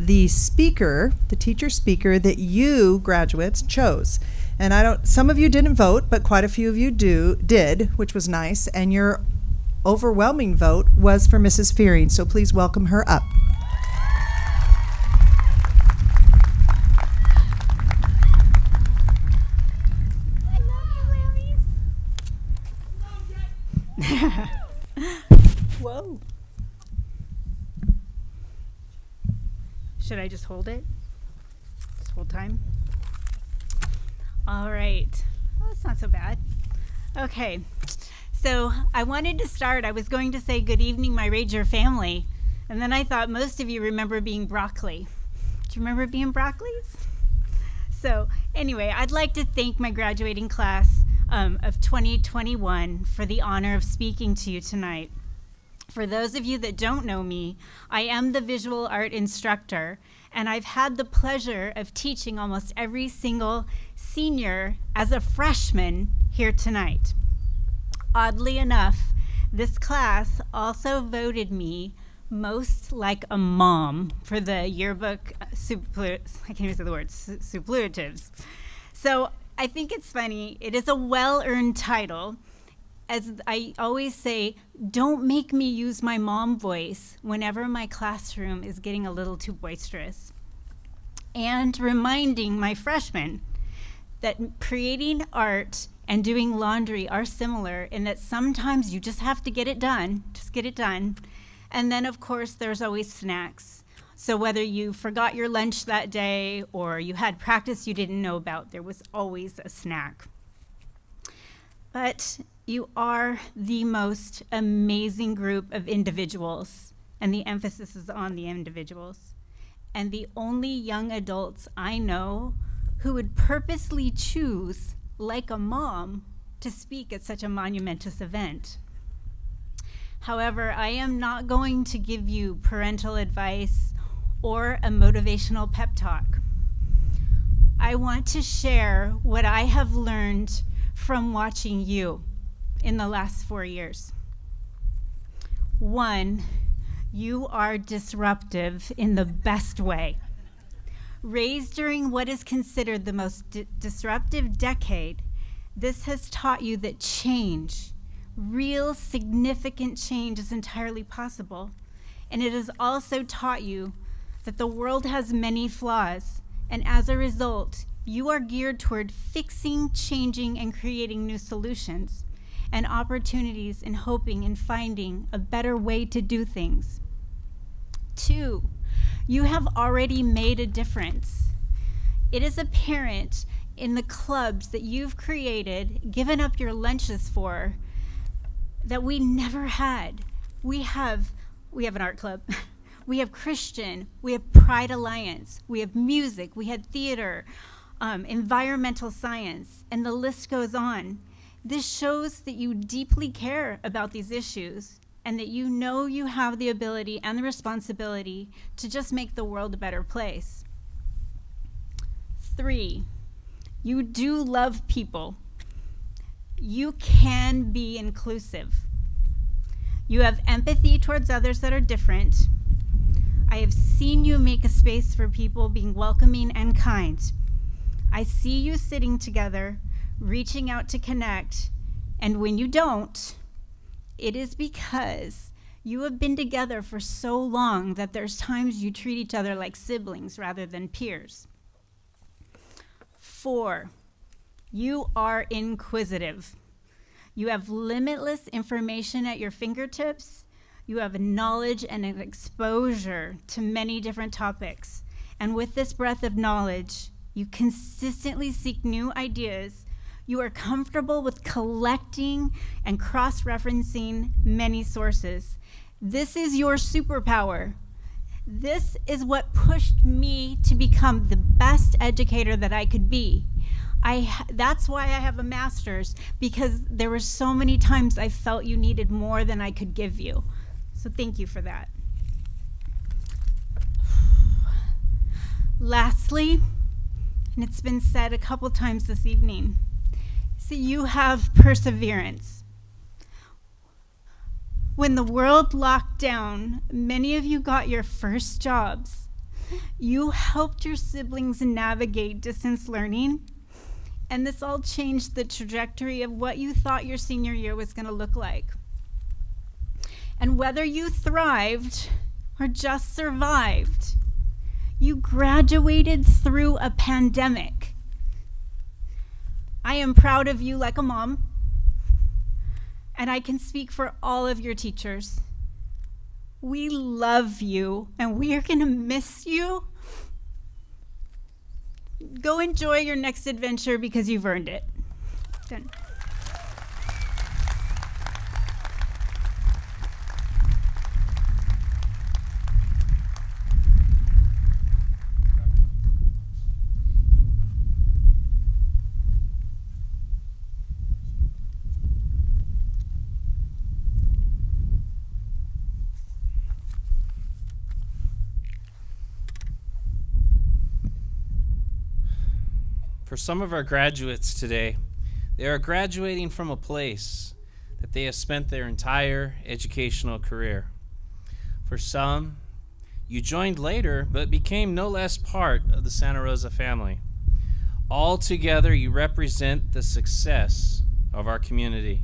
the speaker, the teacher speaker that you graduates chose. And some of you didn't vote, but quite a few of you did, which was nice. And your overwhelming vote was for Mrs. Fearing. So please welcome her up. Whoa. Should I just hold it this whole time? All right. Well, it's not so bad. Okay. So I wanted to start. I was going to say good evening, my Rager family. And then I thought most of you remember being broccoli. Do you remember being broccolis? So anyway, I'd like to thank my graduating class of 2021 for the honor of speaking to you tonight. For those of you that don't know me, I am the visual art instructor, and I've had the pleasure of teaching almost every single senior as a freshman here tonight. Oddly enough, this class also voted me most like a mom for the yearbook I can't even say the word, superlatives. So I think it's funny. It is a well-earned title. As I always say, don't make me use my mom voice whenever my classroom is getting a little too boisterous. And reminding my freshmen that creating art and doing laundry are similar in that sometimes you just have to get it done, just get it done. And then, of course, there's always snacks. So whether you forgot your lunch that day or you had practice you didn't know about, there was always a snack. But you are the most amazing group of individuals, and the emphasis is on the individuals, and the only young adults I know who would purposely choose, like a mom, to speak at such a monumentous event. However, I am not going to give you parental advice or a motivational pep talk. I want to share what I have learned from watching you in the last 4 years. 1, you are disruptive in the best way. Raised during what is considered the most disruptive decade, this has taught you that change, real significant change, is entirely possible. And it has also taught you that the world has many flaws, and as a result, you are geared toward fixing, changing, and creating new solutions and opportunities in hoping and finding a better way to do things. 2, you have already made a difference. It is apparent in the clubs that you've created, given up your lunches for, that we never had. We have an art club. We have Christian, we have Pride Alliance, we have music, we had theater, environmental science, and the list goes on. This shows that you deeply care about these issues and that you know you have the ability and the responsibility to just make the world a better place. 3, you do love people. You can be inclusive. You have empathy towards others that are different. I have seen you make a space for people, being welcoming and kind. I see you sitting together, reaching out to connect, and when you don't, it is because you have been together for so long that there's times you treat each other like siblings rather than peers. 4, you are inquisitive. You have limitless information at your fingertips. You have a knowledge and an exposure to many different topics. And with this breadth of knowledge, you consistently seek new ideas. You are comfortable with collecting and cross-referencing many sources. This is your superpower. This is what pushed me to become the best educator that I could be. That's why I have a master's, because there were so many times I felt you needed more than I could give you. So thank you for that. Lastly, and it's been said a couple times this evening, so you have perseverance. When the world locked down, many of you got your first jobs. You helped your siblings navigate distance learning, and this all changed the trajectory of what you thought your senior year was going to look like. And whether you thrived or just survived, you graduated through a pandemic. I am proud of you like a mom, and I can speak for all of your teachers. We love you, and we are going to miss you. Go enjoy your next adventure because you've earned it. Done. For some of our graduates today, they are graduating from a place that they have spent their entire educational career. For some, you joined later but became no less part of the Santa Rosa family. Altogether, you represent the success of our community.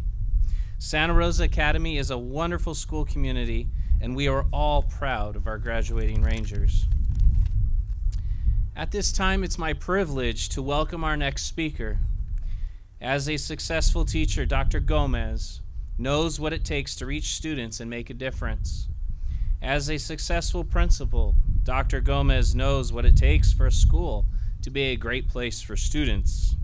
Santa Rosa Academy is a wonderful school community, and we are all proud of our graduating Rangers. At this time, it's my privilege to welcome our next speaker. As a successful teacher, Dr. Gomez knows what it takes to reach students and make a difference. As a successful principal, Dr. Gomez knows what it takes for a school to be a great place for students.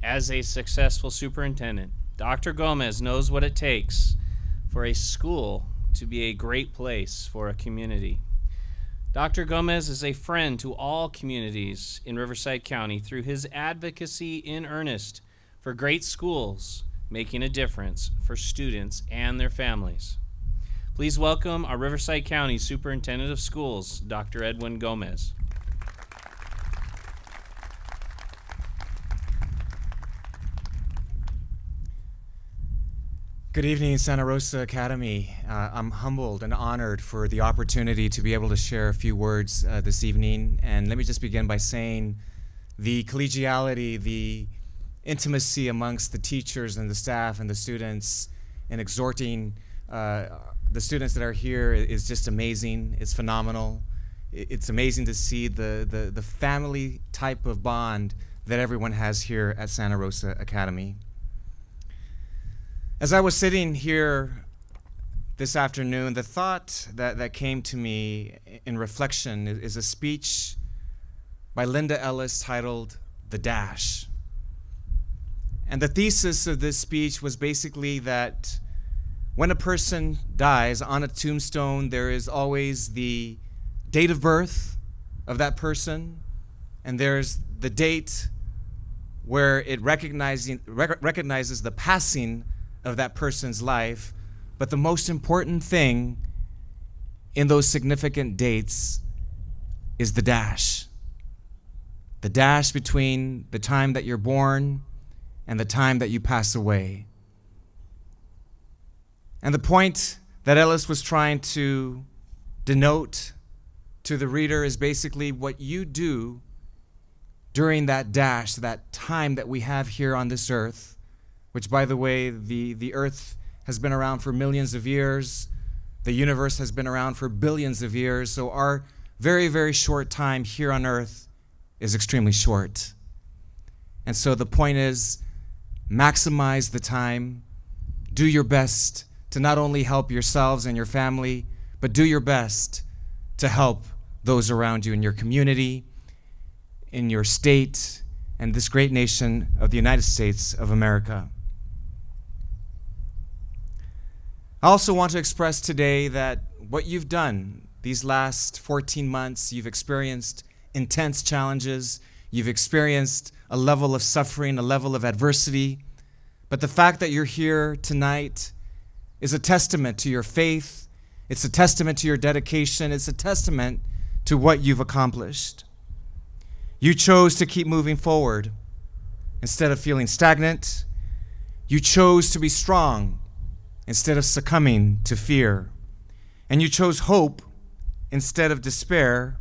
As a successful superintendent, Dr. Gomez knows what it takes for a school to be a great place for a community. Dr. Gomez is a friend to all communities in Riverside County through his advocacy in earnest for great schools, making a difference for students and their families. Please welcome our Riverside County Superintendent of Schools, Dr. Edwin Gomez. Good evening, Santa Rosa Academy. I'm humbled and honored for the opportunity to be able to share a few words this evening. And let me just begin by saying the collegiality, the intimacy amongst the teachers and the staff and the students, and exhorting the students that are here is just amazing. It's phenomenal. It's amazing to see the family type of bond that everyone has here at Santa Rosa Academy. As I was sitting here this afternoon, the thought that came to me in reflection is a speech by Linda Ellis titled "The Dash." And the thesis of this speech was basically that when a person dies, on a tombstone, there is always the date of birth of that person, and there's the date where it recognizes the passing of that person's life. But the most important thing in those significant dates is the dash. The dash between the time that you're born and the time that you pass away. And the point that Ellis was trying to denote to the reader is basically what you do during that dash, that time that we have here on this earth, which, by the way, the earth has been around for millions of years. The universe has been around for billions of years. So our very, very short time here on earth is extremely short. And so the point is, maximize the time. Do your best to not only help yourselves and your family, but do your best to help those around you in your community, in your state, and this great nation of the United States of America. I also want to express today that what you've done these last 14 months, you've experienced intense challenges, you've experienced a level of suffering, a level of adversity, but the fact that you're here tonight is a testament to your faith, it's a testament to your dedication, it's a testament to what you've accomplished. You chose to keep moving forward instead of feeling stagnant. You chose to be strong instead of succumbing to fear. And you chose hope instead of despair,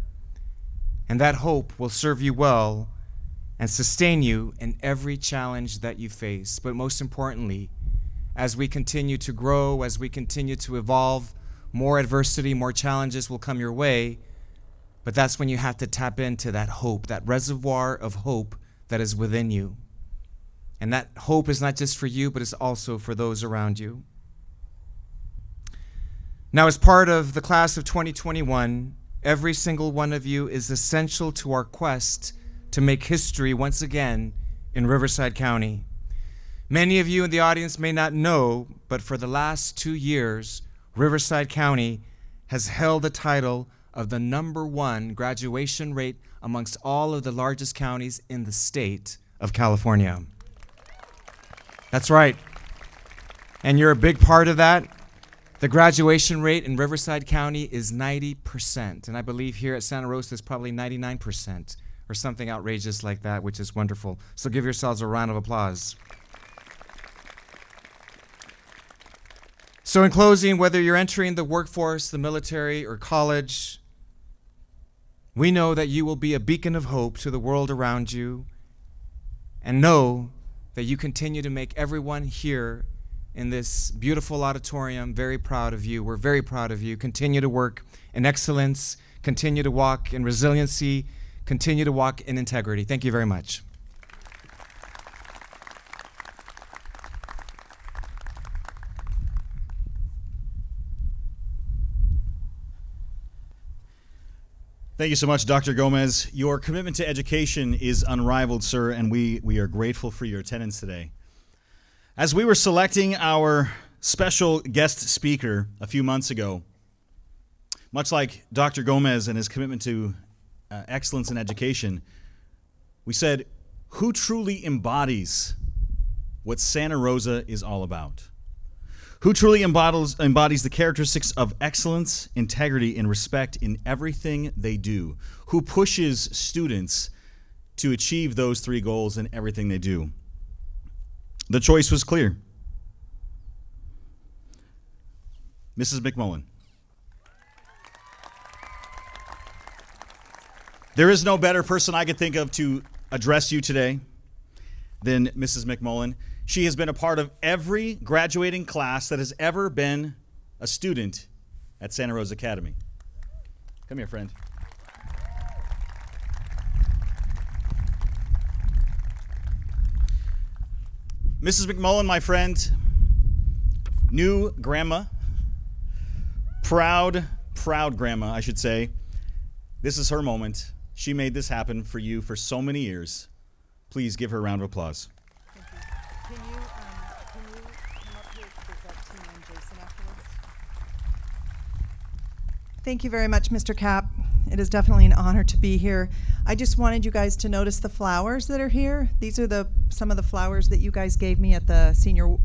and that hope will serve you well and sustain you in every challenge that you face. But most importantly, as we continue to grow, as we continue to evolve, more adversity, more challenges will come your way, but that's when you have to tap into that hope, that reservoir of hope that is within you. And that hope is not just for you, but it's also for those around you. Now, as part of the class of 2021, every single one of you is essential to our quest to make history once again in Riverside County. Many of you in the audience may not know, but for the last 2 years, Riverside County has held the title of the #1 graduation rate amongst all of the largest counties in the state of California. That's right. And you're a big part of that. The graduation rate in Riverside County is 90%, and I believe here at Santa Rosa it's probably 99% or something outrageous like that, which is wonderful. So give yourselves a round of applause. So in closing, whether you're entering the workforce, the military, or college, we know that you will be a beacon of hope to the world around you, and know that you continue to make everyone here in this beautiful auditorium very proud of you. We're very proud of you. Continue to work in excellence, continue to walk in resiliency, continue to walk in integrity. Thank you very much. Thank you so much, Dr. Gomez. Your commitment to education is unrivaled, sir, and we are grateful for your attendance today. As we were selecting our special guest speaker a few months ago, much like Dr. Gomez and his commitment to excellence in education, we said, who truly embodies what Santa Rosa is all about? Who truly embodies the characteristics of excellence, integrity, and respect in everything they do? Who pushes students to achieve those three goals in everything they do? The choice was clear. Mrs. McMullen. There is no better person I could think of to address you today than Mrs. McMullen. She has been a part of every graduating class that has ever been a student at Santa Rosa Academy. Come here, friend. Mrs. McMullen, my friend, new grandma, proud grandma, I should say. This is her moment. She made this happen for you for so many years. Please give her a round of applause. Can you come up here to present Tina and Jason afterwards? Thank you very much, Mr. Cap. It is definitely an honor to be here. I just wanted you guys to notice the flowers that are here. These are some of the flowers that you guys gave me at the senior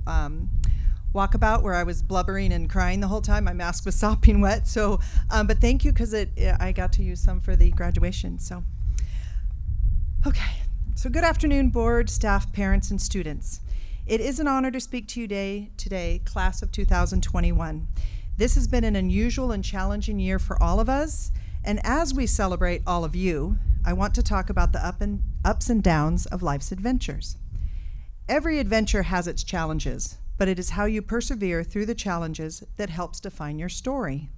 walkabout, where I was blubbering and crying the whole time. My mask was sopping wet. So, but thank you, because I got to use some for the graduation. So, okay. So good afternoon, board, staff, parents, and students. It is an honor to speak to you today, class of 2021. This has been an unusual and challenging year for all of us, and as we celebrate all of you, I want to talk about the ups and downs of life's adventures. Every adventure has its challenges, but it is how you persevere through the challenges that helps define your story.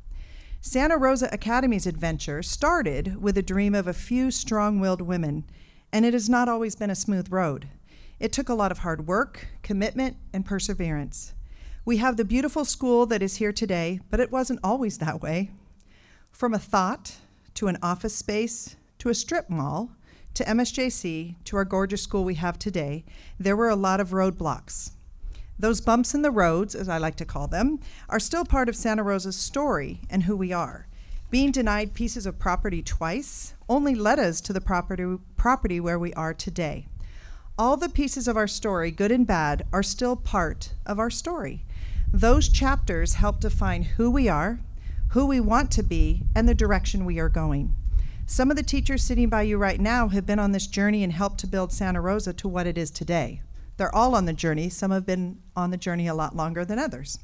Santa Rosa Academy's adventure started with a dream of a few strong-willed women, and it has not always been a smooth road. It took a lot of hard work, commitment, and perseverance. We have the beautiful school that is here today, but it wasn't always that way. From a thought, to an office space, to a strip mall, to MSJC, to our gorgeous school we have today, there were a lot of roadblocks. Those bumps in the roads, as I like to call them, are still part of Santa Rosa's story and who we are. Being denied pieces of property twice only led us to the property where we are today. All the pieces of our story, good and bad, are still part of our story. Those chapters help define who we are, who we want to be, and the direction we are going. Some of the teachers sitting by you right now have been on this journey and helped to build Santa Rosa to what it is today. They're all on the journey. Some have been on the journey a lot longer than others.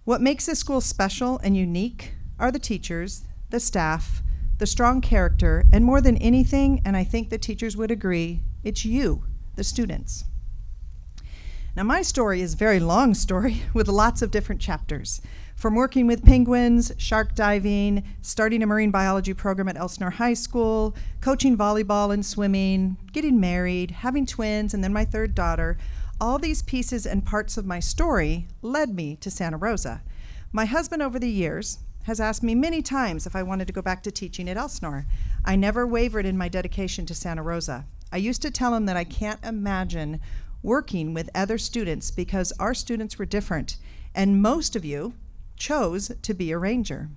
What makes this school special and unique are the teachers, the staff, the strong character, and more than anything, and I think the teachers would agree, it's you, the students. Now, my story is a very long story with lots of different chapters. From working with penguins, shark diving, starting a marine biology program at Elsinore High School, coaching volleyball and swimming, getting married, having twins, and then my third daughter, all these pieces and parts of my story led me to Santa Rosa. My husband, over the years, has asked me many times if I wanted to go back to teaching at Elsinore. I never wavered in my dedication to Santa Rosa. I used to tell him that I can't imagine working with other students because our students were different, and most of you chose to be a ranger.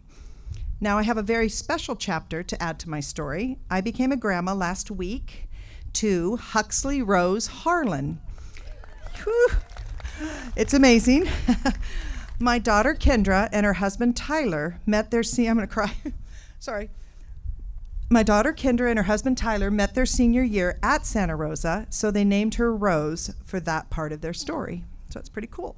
Now I have a very special chapter to add to my story. I became a grandma last week to Huxley Rose Harlan. Whew. It's amazing. My daughter Kendra and her husband Tyler met their I'm gonna cry. Sorry. My daughter Kendra and her husband Tyler met their senior year at Santa Rosa, so they named her Rose for that part of their story. So it's pretty cool.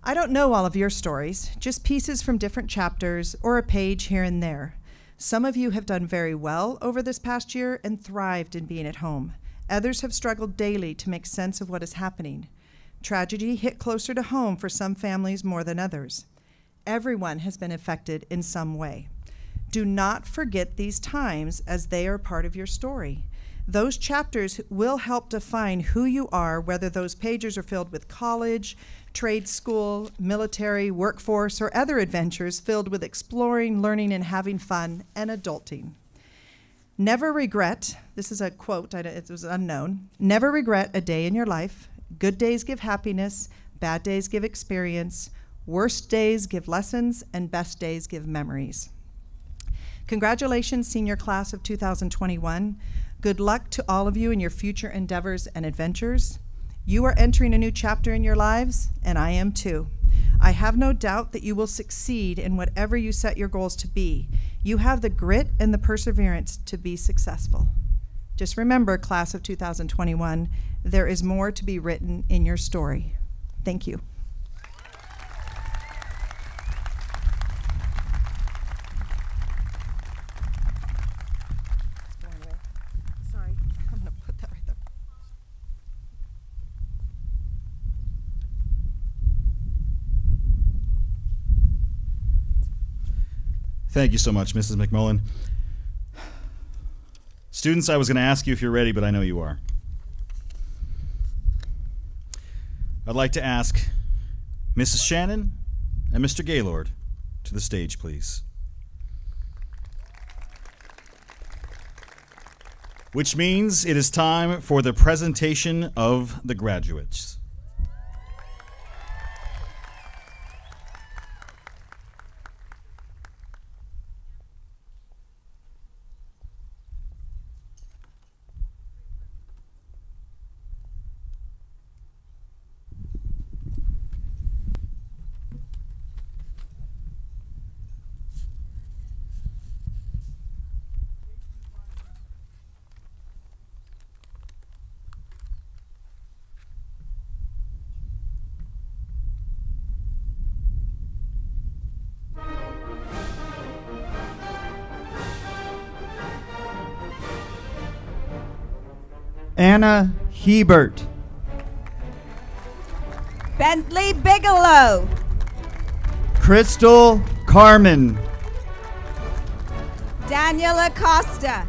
I don't know all of your stories, just pieces from different chapters or a page here and there. Some of you have done very well over this past year and thrived in being at home. Others have struggled daily to make sense of what is happening. Tragedy hit closer to home for some families more than others. Everyone has been affected in some way. Do not forget these times as they are part of your story. Those chapters will help define who you are, whether those pages are filled with college, trade school, military, workforce, or other adventures filled with exploring, learning, and having fun, and adulting. Never regret, this is a quote, it was unknown, never regret a day in your life. Good days give happiness, bad days give experience, worst days give lessons, and best days give memories. Congratulations, senior class of 2021. Good luck to all of you in your future endeavors and adventures. You are entering a new chapter in your lives, and I am too. I have no doubt that you will succeed in whatever you set your goals to be. You have the grit and the perseverance to be successful. Just remember, class of 2021, there is more to be written in your story. Thank you. Thank you so much, Mrs. McMullen. Students, I was going to ask you if you're ready, but I know you are. I'd like to ask Mrs. Shannon and Mr. Gaylord to the stage, please. Which means it is time for the presentation of the graduates. Anna Hebert. Bentley Bigelow. Crystal Carmen. Daniel Acosta.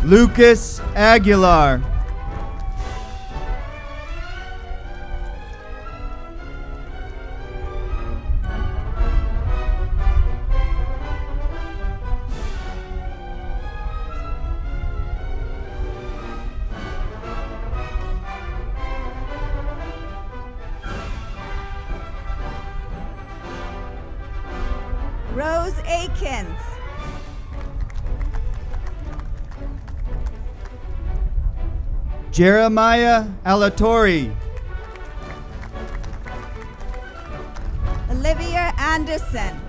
Lucas Aguilar. Rose Akins. Jeremiah Alatori. Olivia Anderson.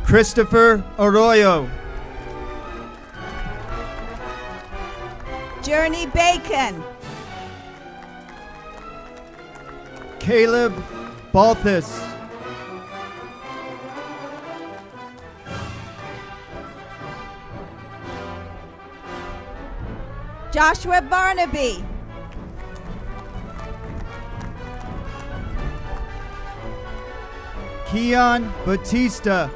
Christopher Arroyo. Journey Bacon. Caleb Balthus. Joshua Barnaby. Keon Batista.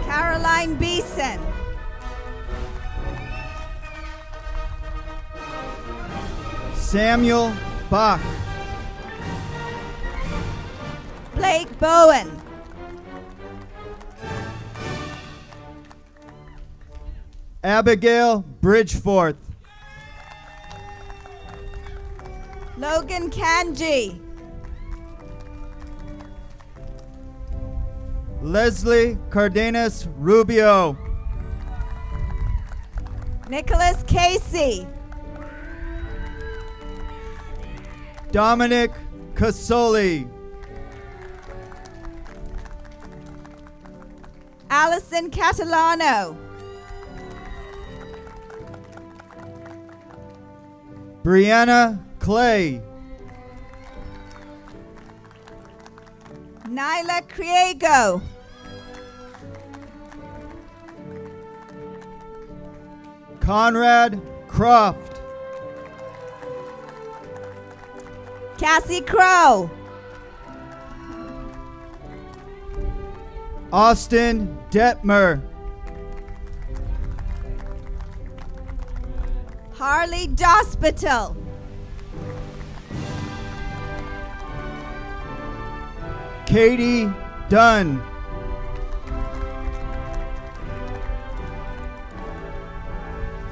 Caroline Beeson. Samuel Bach. Blake Bowen. Abigail Bridgeforth. Logan Kanji. Leslie Cardenas Rubio. Nicholas Casey. Dominic Casoli. Allison Catalano. Brianna Clay. Nyla Criego. Conrad Croft. Cassie Crow. Austin Detmer. Harley Dospital. Katie Dunn.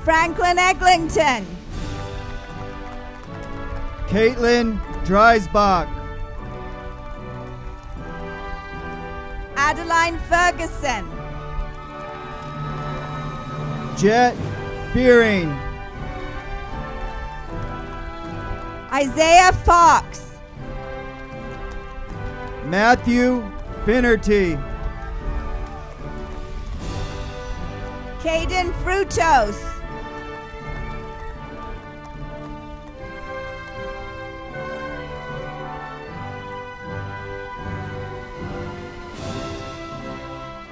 Franklin Eglinton. Caitlin Dreisbach. Adeline Ferguson. Jet Fearing. Isaiah Fox. Matthew Finnerty. Caden Frutos.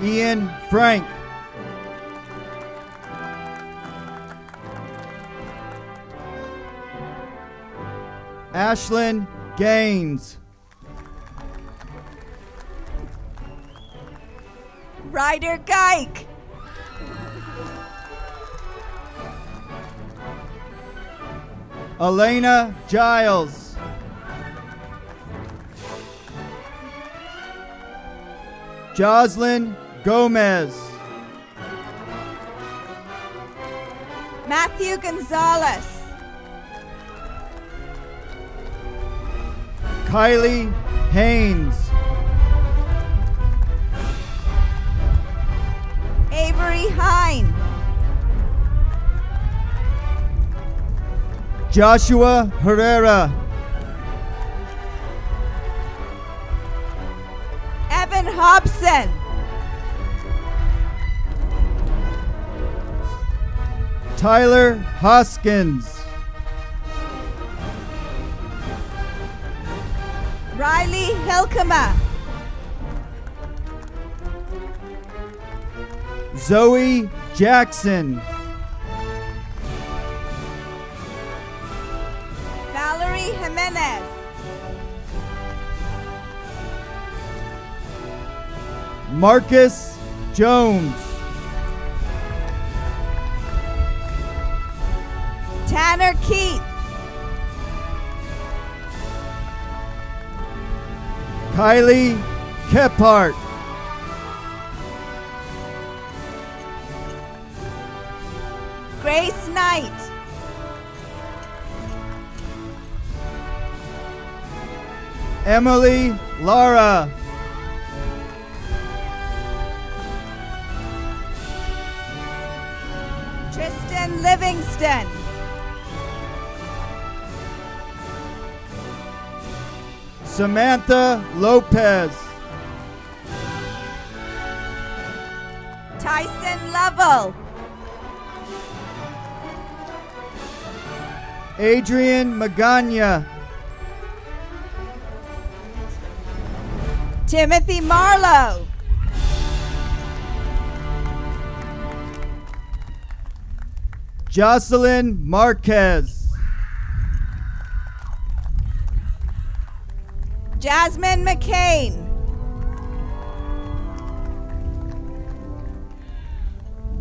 Ian Frank. Ashlyn Gaines. Ryder Geik. Elena Giles. Jocelyn Gomez. Matthew Gonzalez. Kylie Haynes. Avery Hine. Joshua Herrera. Evan Hobson. Tyler Hoskins. Riley Hilkema. Zoe Jackson. Valerie Jimenez. Marcus Jones. Tanner Keith. Kylie Kephart. Grace Knight. Emily Lara. Tristan Livingston. Samantha Lopez. Tyson Lovell. Adrian Magana. Timothy Marlowe. Jocelyn Marquez. Jasmine McCain.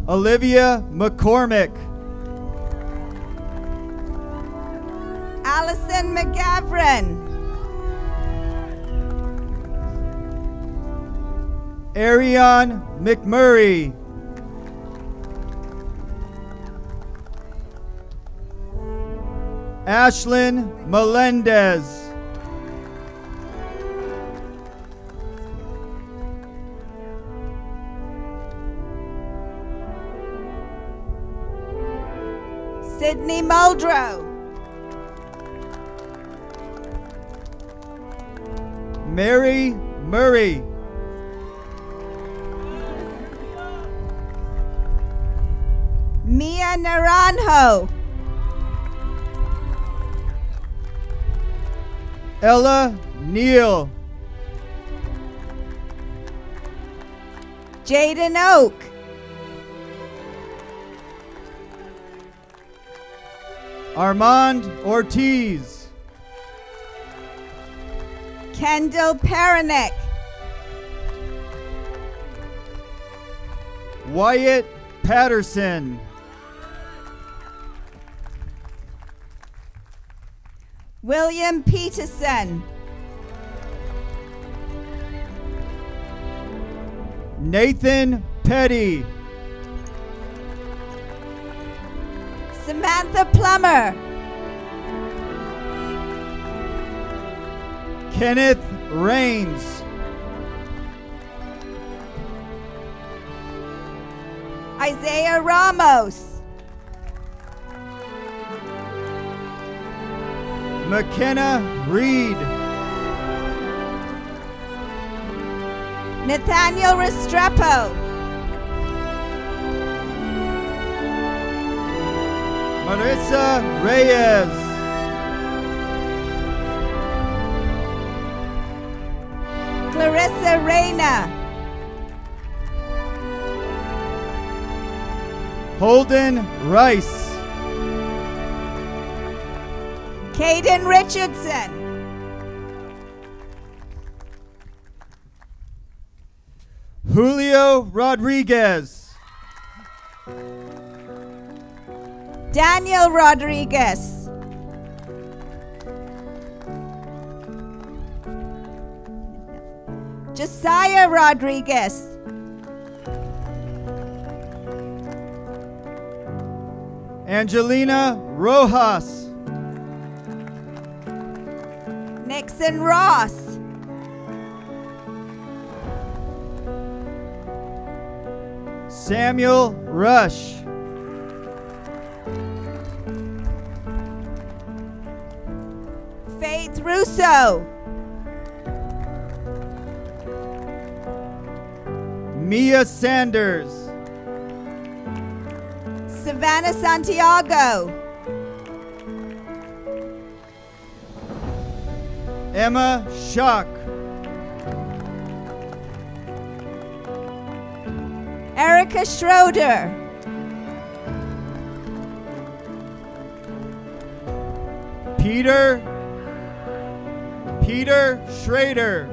Olivia McCormick. Allison McGavran. Ariane McMurray. Ashlyn Melendez. Sydney Muldrow. Mary Murray. Mia Naranjo. Ella Neal. Jaden Oak. Armand Ortiz. Kendall Perenick. Wyatt Patterson. William Peterson. Nathan Petty. Samantha Plummer. Kenneth Rains. Isaiah Ramos. McKenna Reed. Nathaniel Restrepo. Marissa Reyes. Clarissa Reyna. Holden Rice. Caden Richardson. Julio Rodriguez. Daniel Rodriguez. Josiah Rodriguez. Angelina Rojas. Nixon Ross. Samuel Rush. Faith Russo. Mia Sanders. Savannah Santiago. Emma Schock. Erica Schroeder. Peter Schrader.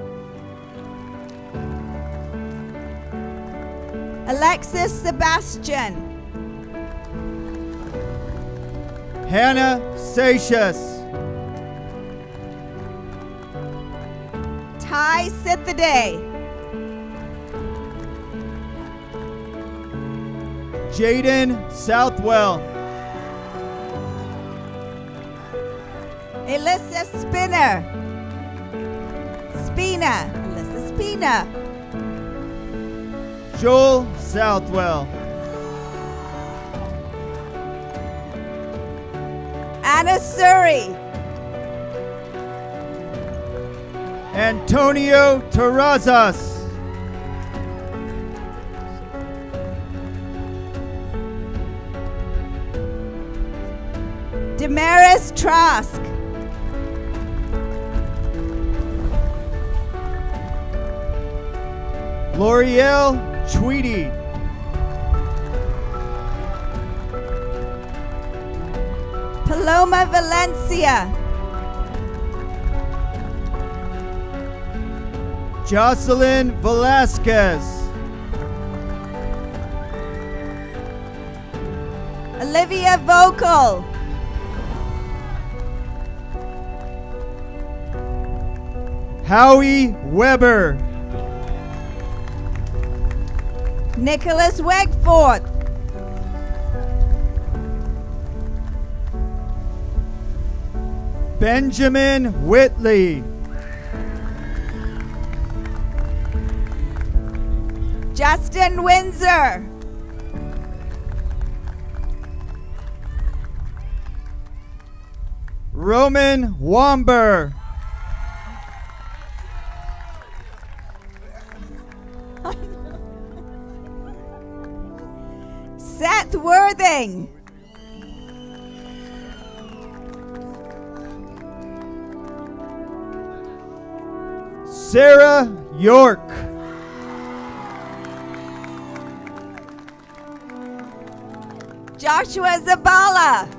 Alexis Sebastian. Hannah Seixas. Ty Sithaday. Jaden Southwell. Alyssa Spina. Alyssa Spina. Joel Southwell. Anna Surrey. Antonio Terrazas. Damaris Trask. L'Oreal Tweedy. Paloma Valencia. Jocelyn Velasquez. Olivia Vocal. Howie Weber. Nicholas Wegforth. Benjamin Whitley. Justin Windsor. Roman Womber. Seth Worthing. Sarah York. Joshua Zabala.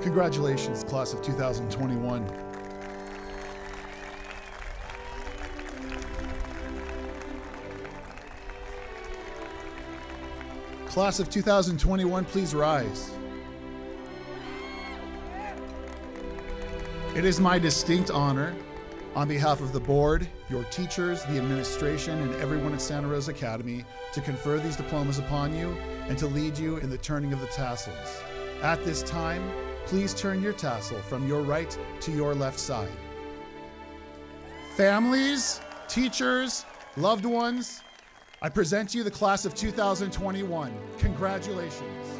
Congratulations, class of 2021. Class of 2021, please rise. It is my distinct honor, on behalf of the board, your teachers, the administration, and everyone at Santa Rosa Academy, to confer these diplomas upon you and to lead you in the turning of the tassels. At this time, please turn your tassel from your right to your left side. Families, teachers, loved ones, I present to you the class of 2021. Congratulations.